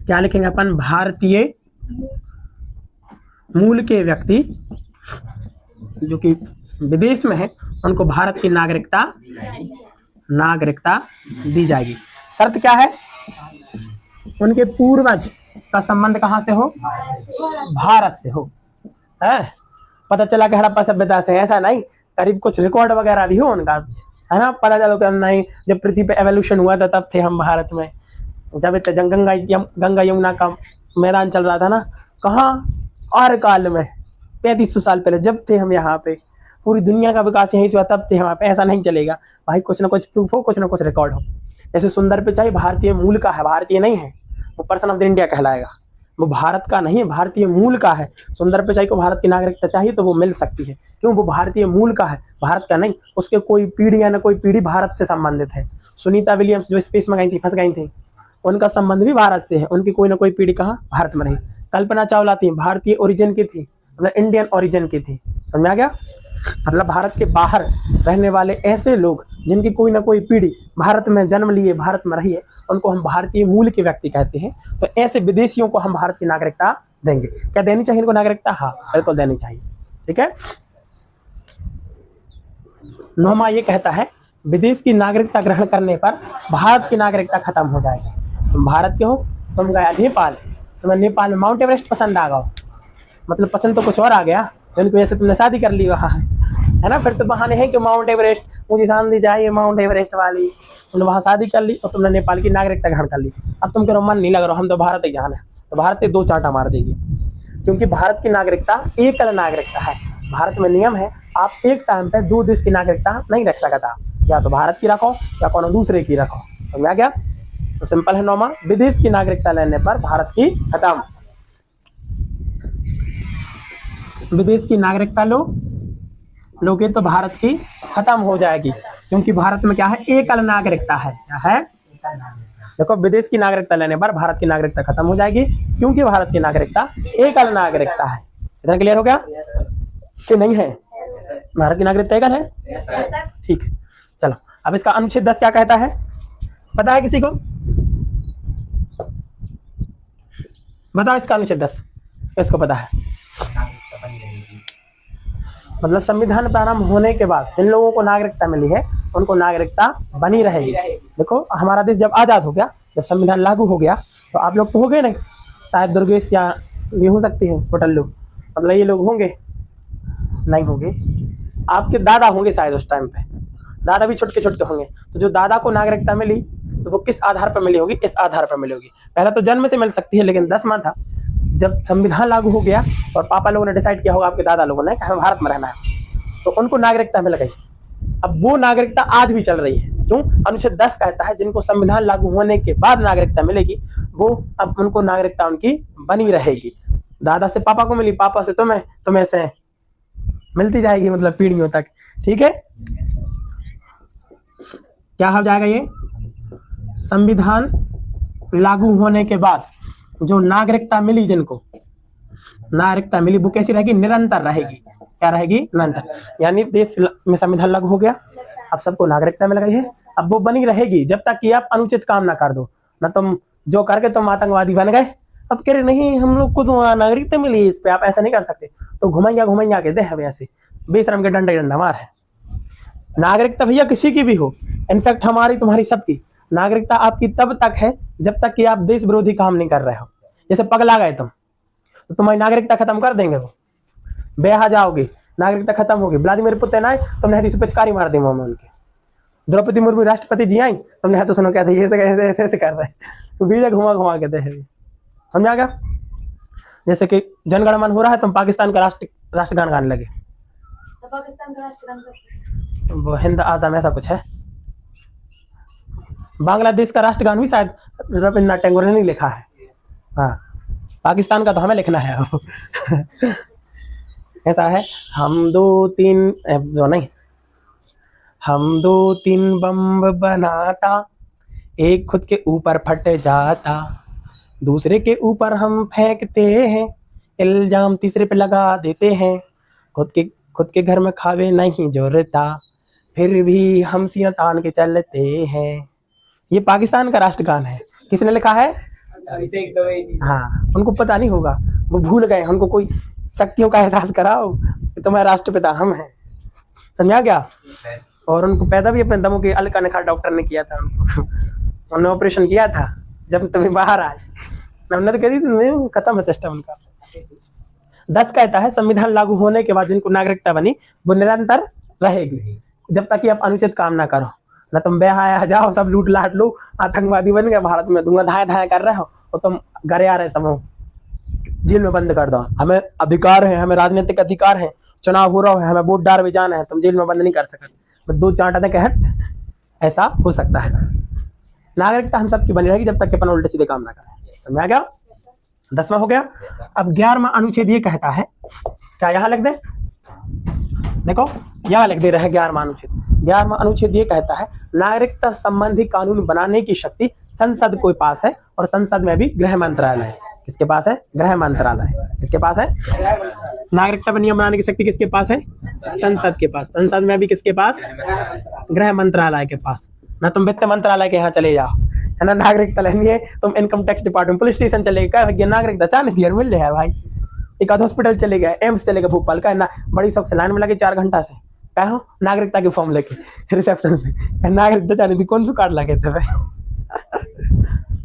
क्या लिखेंगे अपन? भारतीय मूल के व्यक्ति जो कि विदेश में है उनको भारत की नागरिकता दी जाएगी। शर्त क्या है? उनके पूर्वज का संबंध कहां से हो? भारत से हो। है पता चला कि हड़प्पा सभ्यता से, ऐसा नहीं, करीब कुछ रिकॉर्ड वगैरह भी हो उनका, है ना। पता चलो कि नहीं, जब पृथ्वी पे एवोल्यूशन हुआ था तब थे हम भारत में, जब गंगा यमुना का मैदान चल रहा था ना, कहाँ? और काल में 3500 साल पहले जब थे हम यहाँ पे, पूरी दुनिया का विकास यहीं से हुआ तब थे हम यहाँ पे। ऐसा नहीं चलेगा भाई, कुछ ना कुछ प्रूफ हो, कुछ ना कुछ रिकॉर्ड हो। जैसे सुंदर पिचाई भारतीय मूल का है, भारतीय नहीं है, वो पर्सन ऑफ द इंडिया कहलाएगा, वो भारत का नहीं है, भारतीय मूल का है। सुंदर पिचाई को भारत की नागरिकता चाहिए तो वो मिल सकती है, क्यों? वो भारतीय मूल का है, भारत का नहीं। उसके कोई पीढ़ी या ना कोई पीढ़ी भारत से संबंधित है। सुनीता विलियम्स जो स्पेस में गई थी, फंस गई थी, उनका संबंध भी भारत से है, उनकी कोई ना कोई पीढ़ी कहाँ? भारत में रही। कल्पना चावला थी, भारतीय ओरिजिन की थी, मतलब इंडियन ओरिजिन की थी। समझ में आ गया? मतलब भारत के बाहर रहने वाले ऐसे लोग जिनकी कोई ना कोई पीढ़ी भारत में जन्म लिए, भारत में रही है, उनको हम भारतीय मूल के व्यक्ति कहते हैं। तो ऐसे विदेशियों को हम भारत की नागरिकता देंगे। क्या देनी चाहिए इनको नागरिकता? हाँ, बिल्कुल देनी चाहिए। ठीक है। 9वां ये कहता है विदेश की नागरिकता ग्रहण करने पर भारत की नागरिकता खत्म हो जाएगी। तुम भारत के हो, तुम गया नेपाल, तुम्हें नेपाल में माउंट एवरेस्ट पसंद आ गया, मतलब पसंद तो कुछ और आ गया, उनकी वजह से तुमने शादी कर ली वहाँ, है ना? फिर तो बहाने हैं कि माउंट एवरेस्ट, मुझे शादी चाहिए माउंट एवरेस्ट वाली। तुमने वहाँ शादी कर ली और तुमने नेपाल की नागरिकता ग्रहण कर ली। अब तुम कह रहे हो मन नहीं लग रहा, हम तो भारत ही जाना है, तो भारत 2 चांटा मार देगी, क्योंकि भारत की नागरिकता एकल नागरिकता है। भारत में नियम है आप एक टाइम पे 2 देश की नागरिकता नहीं रख सकता, या तो भारत की रखो या कोनो दूसरे की रखो। समझ आ गया? तो सिंपल है 9वां, विदेश की नागरिकता लेने पर भारत की खत्म। विदेश की नागरिकता लोगे तो भारत की खत्म हो जाएगी, क्योंकि भारत में क्या है? एकल नागरिकता है। क्या है? देखो, विदेश की नागरिकता लेने पर भारत की नागरिकता खत्म हो जाएगी, क्योंकि भारत की नागरिकता एकल नागरिकता है। इतना क्लियर हो गया कि नहीं है? भारत की नागरिकता एकल है। ठीक है, चलो अब इसका अनुच्छेद 10 क्या कहता है? पता है किसी को? बताओ इसका अनुच्छेद 10 किसको पता है? मतलब संविधान प्रारंभ होने के बाद जिन लोगों को नागरिकता मिली है उनको नागरिकता बनी रहेगी। देखो, हमारा देश जब आजाद हो गया, जब संविधान लागू हो गया, तो आप लोग तो हो गए नहीं, शायद दुर्गेश या ये हो सकती है पटल्लू, मतलब ये लोग होंगे नहीं होंगे, आपके दादा होंगे शायद उस टाइम पे, दादा भी छोटे छोटे होंगे। तो जो दादा को नागरिकता मिली तो वो किस आधार पर मिली होगी? इस आधार पर मिली होगी। पहला तो जन्म से मिल सकती है, लेकिन 10वां था जब संविधान लागू हो गया और पापा लोगों ने डिसाइड किया होगा, आपके दादा लोगों ने, कि हमें भारत में रहना है, तो उनको नागरिकता मिल गई। अब वो नागरिकता आज भी चल रही है। क्यों? अनुच्छेद 10 कहता है जिनको संविधान लागू होने के बाद नागरिकता मिलेगी, वो अब उनको नागरिकता उनकी बनी रहेगी। दादा से पापा को मिली, पापा से तुम्हें, तुम्हें से मिलती जाएगी, मतलब पीढ़ियों तक। ठीक है, क्या हो जाएगा? ये संविधान लागू होने के बाद जो नागरिकता मिली, जिनको नागरिकता मिली, वो कैसी रहेगी? निरंतर रहेगी। क्या रहेगी? निरंतर। यानी देश में संविधान लागू हो गया, अब सबको नागरिकता मिल गई है, अब वो बनी रहेगी जब तक कि आप अनुचित काम ना कर दो। ना तुम जो करके तुम आतंकवादी बन गए, अब कह रहे नहीं हम लोग को तो नागरिकता मिली, इस पे आप ऐसा नहीं कर सकते, तो घुमैया के दे हमें ऐसे बेशरम के डंडा मार है। नागरिकता भैया किसी की भी हो, इनफैक्ट हमारी तुम्हारी सबकी नागरिकता आपकी तब तक है जब तक कि आप देश विरोधी काम नहीं कर रहे हो। जैसे पगला गए तुम, तो तुम्हारी नागरिकता खत्म कर देंगे, वो बेहा जाओगे, नागरिकता खत्म होगी। व्लादिमीर पुतिन आए, तुमने हदी से पिचकारी मार दी मुंह उनके। द्रौपदी मुर्मू राष्ट्रपति जी आई, तुमने तो सुनो कहते ये ऐसे कर रहे, तो बीजा घुमा के दे। समझा गया? जैसे कि जनगण मन हो रहा है, तुम पाकिस्तान का राष्ट्रगान गाने लगे, तो पाकिस्तान का राष्ट्रगान वो हिंद आज़म ऐसा कुछ है। बांग्लादेश का राष्ट्रगान भी शायद रविन्द्रनाथ टैगोर ने नहीं लिखा है। हाँ, पाकिस्तान का तो हमें लिखना है। ऐसा है, हम 2-3 जो नहीं, हम 2-3 बम बनाता, एक खुद के ऊपर फट जाता, दूसरे के ऊपर हम फेंकते हैं, इल्जाम तीसरे पे लगा देते हैं, खुद के घर में खावे नहीं जोरता, फिर भी हम सीना तान के चलते हैं। ये पाकिस्तान का राष्ट्रगान है। किसने लिखा है? हाँ, उनको पता नहीं होगा, वो भूल गए, उनको कोई शक्तियों का एहसास कराओ कि तुम्हारा राष्ट्रपिता हम हैं। समझा क्या? और उनको पैदा भी अपने दमों के अलका नखा डॉक्टर ने किया था, उनको उन्होंने ऑपरेशन किया था जब तुम्हें बाहर आए, हमने तो कह दी थी खत्म है सिस्टम उनका। 10 कहता है संविधान लागू होने के बाद जिनको नागरिकता बनी वो निरंतर रहेगी जब तक कि आप अनुचित काम ना करो। ना तुम बेहाया जाओ, सब लूट लाट लो, आतंकवादी बन गए, भारत में धुआं धाया कर रहे हो, और तुम घरे आ रहे सब जेल में बंद कर दो। हमें अधिकार है, हमें राजनीतिक अधिकार है, चुनाव हो रहा है, हमें वोट डाल भी जाना है, तुम जेल में बंद नहीं कर सकते। 2 चांटा तक हट, ऐसा हो सकता है। नागरिकता हम सबकी बनी रहेगी जब तक कि अपन उल्टे सीधे काम ना करें। समझ आ गया? 10वां हो गया। अब 11वां अनुच्छेद ये कहता है, क्या यहाँ लिख दे? देखो यहाँ लिख दे रहे हैं 11वां अनुच्छेद। 11वां अनुच्छेद ये कहता है नागरिकता संबंधी कानून बनाने की शक्ति संसद के पास है, और संसद में भी गृह मंत्रालय है। किसके पास है? गृह मंत्रालय। किसके पास है? नागरिकता पर नियम बनाने की शक्ति किसके पास है? संसद के पास। संसद में भी किसके पास? गृह मंत्रालय के पास। ना तुम वित्त मंत्रालय के यहाँ चले जाओ, है ना, नागरिकता लेनी है, तुम income tax department police station चले गए, नागरिकता चाहने दिया मिल जाए भाई। एक आध हॉस्पिटल चले गए, एम्स चले गए भोपाल का, ना बड़ी शौक से लाइन में लगे 4 घंटा से, क्या हो नागरिकता के फॉर्म लेके रिसेप्शन में, नागरिकता चाहने दी, कौन सा कार्ड लगे थे भाई?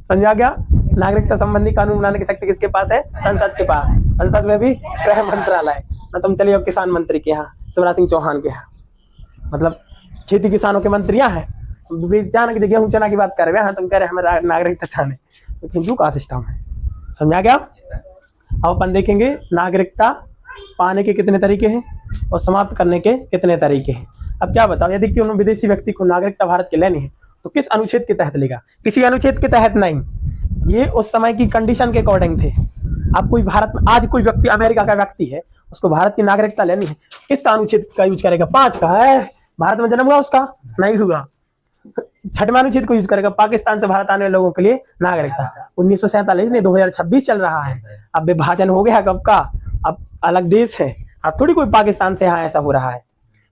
समझा गया? नागरिकता संबंधी कानून बनाने की शक्ति किसके पास है? संसद के पास। संसद में भी गृह मंत्रालय। ना तुम चलिए किसान मंत्री के यहाँ, शिवराज सिंह चौहान के यहाँ, मतलब खेती किसानों के मंत्री यहाँ है, जान की गेहूं चना की बात कर रहे हैं, तुम कह रहे हमें नागरिकता चाहने, तो हिंदू का सिस्टम है। समझा गया? अब अपन देखेंगे नागरिकता पाने के कितने तरीके हैं और समाप्त करने के कितने तरीके हैं। अब क्या बताओ, यदि कि उन विदेशी व्यक्ति को नागरिकता भारत के लेनी है तो किस अनुच्छेद के तहत लेगा? किसी अनुच्छेद के तहत नहीं, ये उस समय की कंडीशन के अकॉर्डिंग थे। अब कोई भारत में आज कोई व्यक्ति अमेरिका का व्यक्ति है, उसको भारत की नागरिकता लेनी है, किसका अनुच्छेद का यूज करेगा? 5 का है, भारत में जन्म हुआ उसका नहीं हुआ। 6वां अनुच्छेद को यूज करेगा, पाकिस्तान से भारत आने वाले लोगों के लिए नागरिकता। 1947 नहीं 2026 चल रहा है, अब विभाजन हो गया कब का, अब अलग देश है, अब थोड़ी कोई पाकिस्तान से यहाँ ऐसा हो रहा है,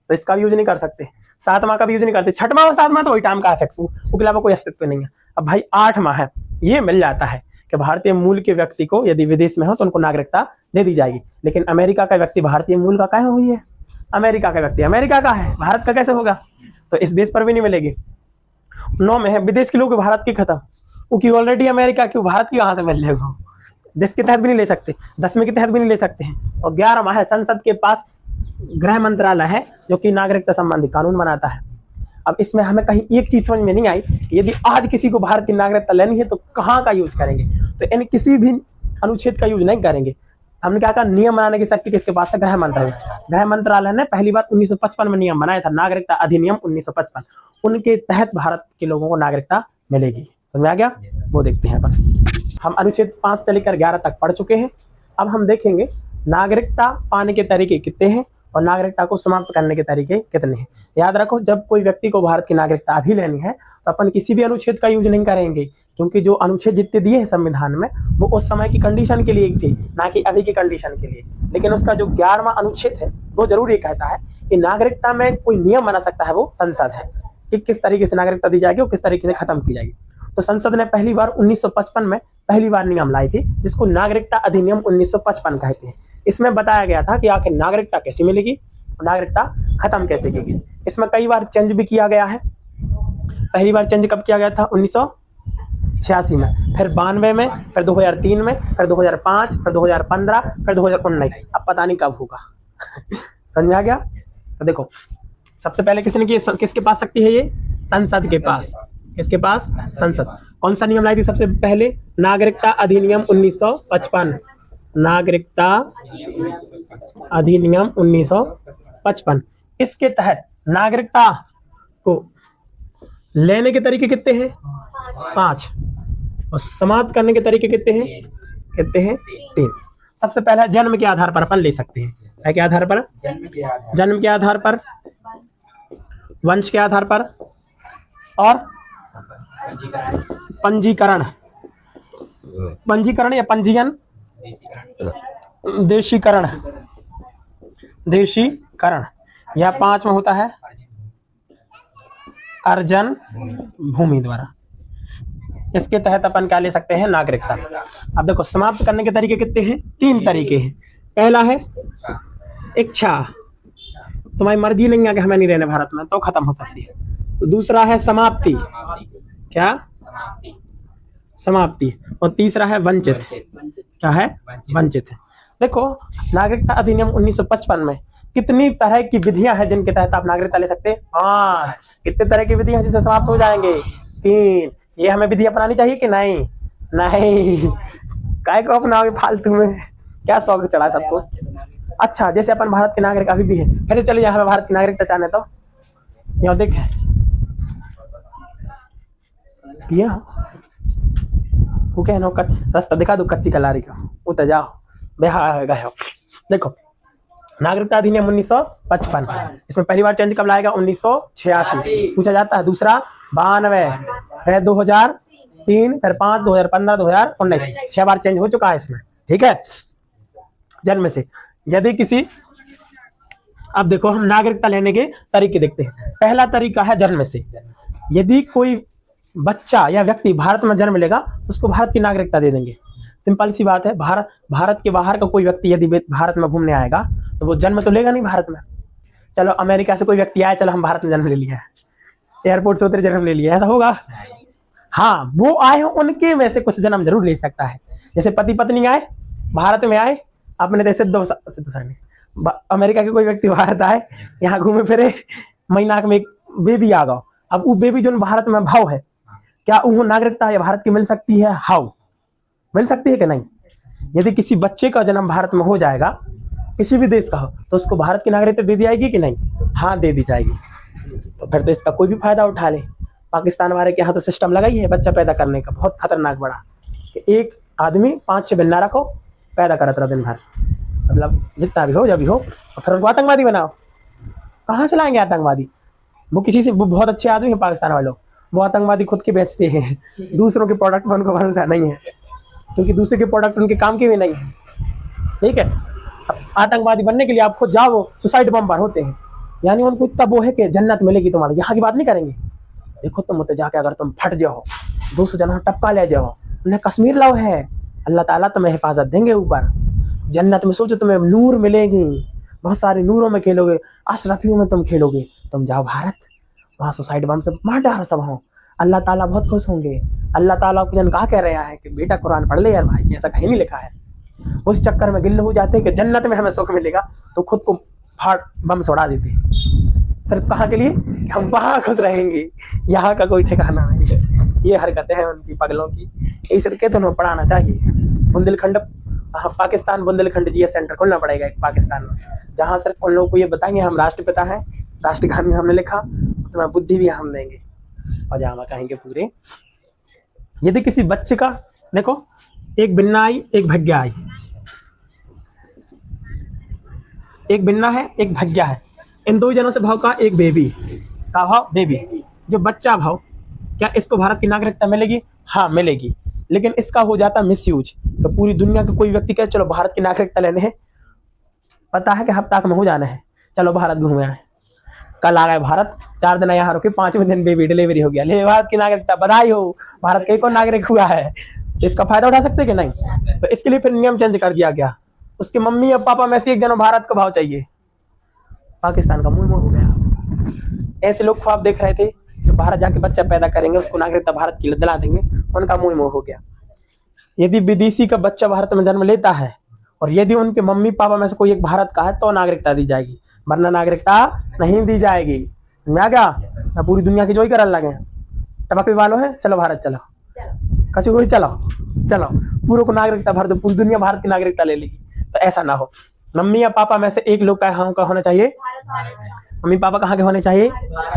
तो इसका भी यूज नहीं कर सकते। 7वां का भी यूज नहीं करते, 6वां और 7वां तो वही टाइम का एफेक्ट, उसके अलावा कोई अस्तित्व नहीं है। अब भाई 8वां है, ये मिल जाता है कि भारतीय मूल के व्यक्ति को यदि विदेश में हो तो उनको नागरिकता दे दी जाएगी। लेकिन अमेरिका का व्यक्ति भारतीय मूल का काहे हुई है? अमेरिका का व्यक्ति अमेरिका का है, भारत का कैसे होगा? तो इस बेस पर भी नहीं मिलेगी। 9 में है विदेश के लोग भारत की खत्म, क्योंकि ऑलरेडी अमेरिका की, भारत की कहाँ से मिल जाएगा? 10 के तहत भी नहीं ले सकते, 10वें के तहत भी नहीं ले सकते हैं। और 11वां है संसद के पास गृह मंत्रालय है जो कि नागरिकता संबंधी कानून बनाता है। अब इसमें हमें कहीं एक चीज समझ में नहीं आई कि यदि आज किसी को भारत की नागरिकता लेनी है तो कहाँ का यूज करेंगे? तो यानी किसी भी अनुच्छेद का यूज नहीं करेंगे। हमने क्या कहा? नियम बनाने की शक्ति किसके पास है? गृह मंत्रालय। गृह मंत्रालय ने पहली बार 1955 में नियम बनाया था, नागरिकता अधिनियम 1955, उनके तहत भारत के लोगों को नागरिकता मिलेगी। समझ आ गया? वो देखते हैं अपन। हम अनुच्छेद 5 से लेकर 11 तक पढ़ चुके हैं। अब हम देखेंगे नागरिकता पाने के तरीके कितने हैं और नागरिकता को समाप्त करने के तरीके कितने हैं। याद रखो, जब कोई व्यक्ति को भारत की नागरिकता अभी लेनी है तो अपन किसी भी अनुच्छेद का यूज नहीं करेंगे, क्योंकि जो अनुच्छेद जितने दिए हैं संविधान में वो उस समय की कंडीशन के लिए थे, ना कि अभी की कंडीशन के लिए। लेकिन उसका जो 11वां अनुच्छेद है वो जरूर ये कहता है कि नागरिकता में कोई नियम बना सकता है, वो संसद है, कि किस तरीके से नागरिकता दी जाएगी और किस तरीके से खत्म की जाएगी। तो संसद ने पहली बार 1955 में पहली बार नियम लाई थी, जिसको नागरिकता अधिनियम 1955 कहते हैं। इसमें बताया गया था कि आखिर नागरिकता कैसे मिलेगी, नागरिकता खत्म कैसे की। इसमें कई बार चेंज भी किया गया है। पहली बार चेंज कब किया गया था? 1986 में, फिर 92 में, फिर 2003 में, फिर 2005, फिर 2015, फिर 2019। अब पता नहीं कब होगा। समझ में आ गया? तो देखो, सबसे पहले किसने की, किसके पास शक्ति है? ये संसद के पास। किसके पास? संसद। कौन सा नियम लाई थी सबसे पहले? नागरिकता अधिनियम 1955। नागरिकता अधिनियम 1955। इसके तहत नागरिकता को लेने के तरीके कितने हैं? 5, और समाप्त करने के तरीके कितने हैं? 3। सबसे पहला जन्म के आधार पर अपन ले सकते हैं। है के आधार पर? जन्म के आधार पर, वंश के आधार पर, और पंजीकरण या पंजीयन, देशीकरण, या 5 में होता है अर्जन भूमि द्वारा। इसके तहत अपन क्या ले सकते हैं? नागरिकता। अब देखो, समाप्त करने के तरीके कितने हैं? 3 तरीके हैं। पहला है इच्छा, तुम्हारी मर्जी नहीं है कि हमें नहीं रहने भारत में, तो खत्म हो सकती है। दूसरा है समाप्ति, क्या? समाप्ति। और तीसरा है वंचित। क्या है? वंचित। देखो, नागरिकता अधिनियम 1955 में कितनी तरह की विधियां हैं जिनके तहत आप नागरिकता ले सकते हैं? 5। कितने तरह की विधियां हैं जिनसे समाप्त हो जाएंगे? 3। ये हमें विधि अपनानी चाहिए कि नहीं? नहीं। काय को अपनाओगे फालतू में? क्या शौक चढ़ा सबको? अच्छा, जैसे अपन भारत के नागरिक अभी भी है, फिर चलिए हमें भारत की नागरिकता चाहने तो यहाँ देख पिया वो कहना रास्ता दिखा दो कच्ची कलारी का, उतर जाओ बिहार गए। देखो, नागरिकता अधिनियम 1955, इसमें पहली बार चेंज कब लाएगा? 1986 पूछा जाता है। दूसरा 92, फिर 3, फिर 5, 2015, 2019, 6 बार चेंज हो चुका है इसमें। ठीक है, जन्म से। यदि किसी, अब देखो हम नागरिकता लेने के तरीके देखते हैं। पहला तरीका है जन्म से। यदि कोई बच्चा या व्यक्ति भारत में जन्म लेगा तो उसको भारत की नागरिकता दे देंगे। सिंपल सी बात है। भारत के बाहर का कोई व्यक्ति यदि भारत में घूमने आएगा तो वो जन्म तो लेगा नहीं भारत में। चलो अमेरिका से कोई व्यक्ति आए, चलो हम भारत में जन्म ले लिया है, एयरपोर्ट से उतरे जन्म ले लिया, ऐसा होगा? हाँ, वो आए हो उनके में से कुछ जन्म जरूर ले सकता है। जैसे पति पत्नी आए, भारत में आए, अपने देश से अमेरिका के कोई व्यक्ति भारत आए, यहाँ घूमे फिरे, महीना में एक बेबी आ गया। अब वो बेबी जो भारत में भाव है, क्या उनको नागरिकता या भारत की मिल सकती है? हाउ मिल सकती है कि नहीं? यदि किसी बच्चे का जन्म भारत में हो जाएगा, किसी भी देश का हो, तो उसको भारत की नागरिकता दे दी जाएगी कि नहीं? हाँ, दे दी जाएगी। तो फिर तो इसका कोई भी फायदा उठा ले। पाकिस्तान वाले के यहाँ तो सिस्टम लगा ही है बच्चा पैदा करने का, बहुत खतरनाक बड़ा, कि एक आदमी 5-6 बिन्ना रखो, पैदा करत रहो दिन भर, मतलब जितना भी हो जब भी हो, और फिर उनको आतंकवादी बनाओ। कहाँ से लाएंगे आतंकवादी? वो किसी से, वो बहुत अच्छे आदमी है पाकिस्तान वाले लोग, वो आतंकवादी खुद के बेचते हैं, दूसरों के प्रोडक्ट पर उनको भरोसा नहीं है, क्योंकि दूसरे के प्रोडक्ट उनके काम के भी नहीं है। ठीक है, अब आतंकवादी बनने के लिए आप खुद जाओ, सुसाइड बम्बर होते हैं, यानी उनको इतना वो है कि जन्नत मिलेगी तुम्हारी, यहाँ की बात नहीं करेंगे। देखो तुम उतने जाके अगर तुम फट जाओ, 200 जना टपका ले जाओ, उन्हें कश्मीर लाओ है, अल्लाह ताला तुम्हें हिफाजत देंगे ऊपर जन्नत में। सोचो तुम्हें नूर मिलेगी, बहुत सारे नूरों में खेलोगे, अशरफियों में तुम खेलोगे। तुम जाओ भारत, वहाँ सुसाइड बम से मार डालो सब हो, अल्लाह ताला बहुत खुश होंगे। अल्लाह ताला को जन कहा कह रहा है कि बेटा कुरान पढ़ ले यार भाई, ऐसा कहीं नहीं लिखा है। उस चक्कर में गिल्ल हो जाते हैं कि जन्नत में हमें सुख मिलेगा, तो खुद को फाड़ बम से उड़ा देते हैं, सिर्फ कहाँ के लिए कि हम वहाँ खुश रहेंगे, यहाँ का कोई ठिकाना नहीं है। ये हरकतें हैं उनकी पगलों की, इस के तो उन्हें पढ़ाना चाहिए। बुंदेलखंड, पाकिस्तान बुंदेलखंड जीएस सेंटर खोलना पड़ेगा एक पाकिस्तान में, जहाँ सिर्फ उन लोगों को ये बताएंगे हम राष्ट्रपिता हैं, राष्ट्रगान में हमने लिखा, तुम्हें बुद्धि भी हम देंगे, पजामा कहेंगे पूरे। यदि किसी बच्चे का, देखो एक बिन्ना आई, एक भग्या आई, एक बिन्ना है, एक भग्या है, इन 2 जनों से भाव का एक बेबी का भाव, बेबी जो बच्चा भाव, क्या इसको भारत की नागरिकता मिलेगी? हाँ मिलेगी, लेकिन इसका हो जाता मिसयूज। तो पूरी दुनिया का कोई व्यक्ति कहे चलो भारत की नागरिकता लेने हैं, पता है कि हफ्ता में हो जाना है, चलो भारत घूमे आए, कल आ गए भारत, 4 दिन यहाँ रुके, 5वें दिन बेबी डिलीवरी हो गया, ले भारत की नागरिकता, बधाई हो, भारत का एक और नागरिक हुआ है। तो इसका फायदा उठा सकते कि नहीं? तो इसके लिए फिर नियम चेंज कर दिया गया, उसके मम्मी और पापा में से एक जन भारत का भाव चाहिए। पाकिस्तान का मुंह हो गया। ऐसे लोग ख्वाब देख रहे थे जो भारत जाके बच्चा पैदा करेंगे, उसको नागरिकता भारत की दिला देंगे, उनका मुंह हो गया। यदि विदेशी का बच्चा भारत में जन्म लेता है और यदि उनके मम्मी पापा में से कोई एक भारत का है तो नागरिकता दी जाएगी, वरना नागरिकता नहीं दी जाएगी। मैं क्या मैं पूरी दुनिया की जो ही करने लगे, टपक वालों है, चलो भारत चलो, कछु कोई चलो चलो, पूरों को नागरिकता भर दो, पूरी दुनिया भारत की नागरिकता ले लेगी। तो ऐसा ना हो। मम्मी या पापा में से एक लोग का होना चाहिए, मम्मी पापा कहाँ के होने चाहिए?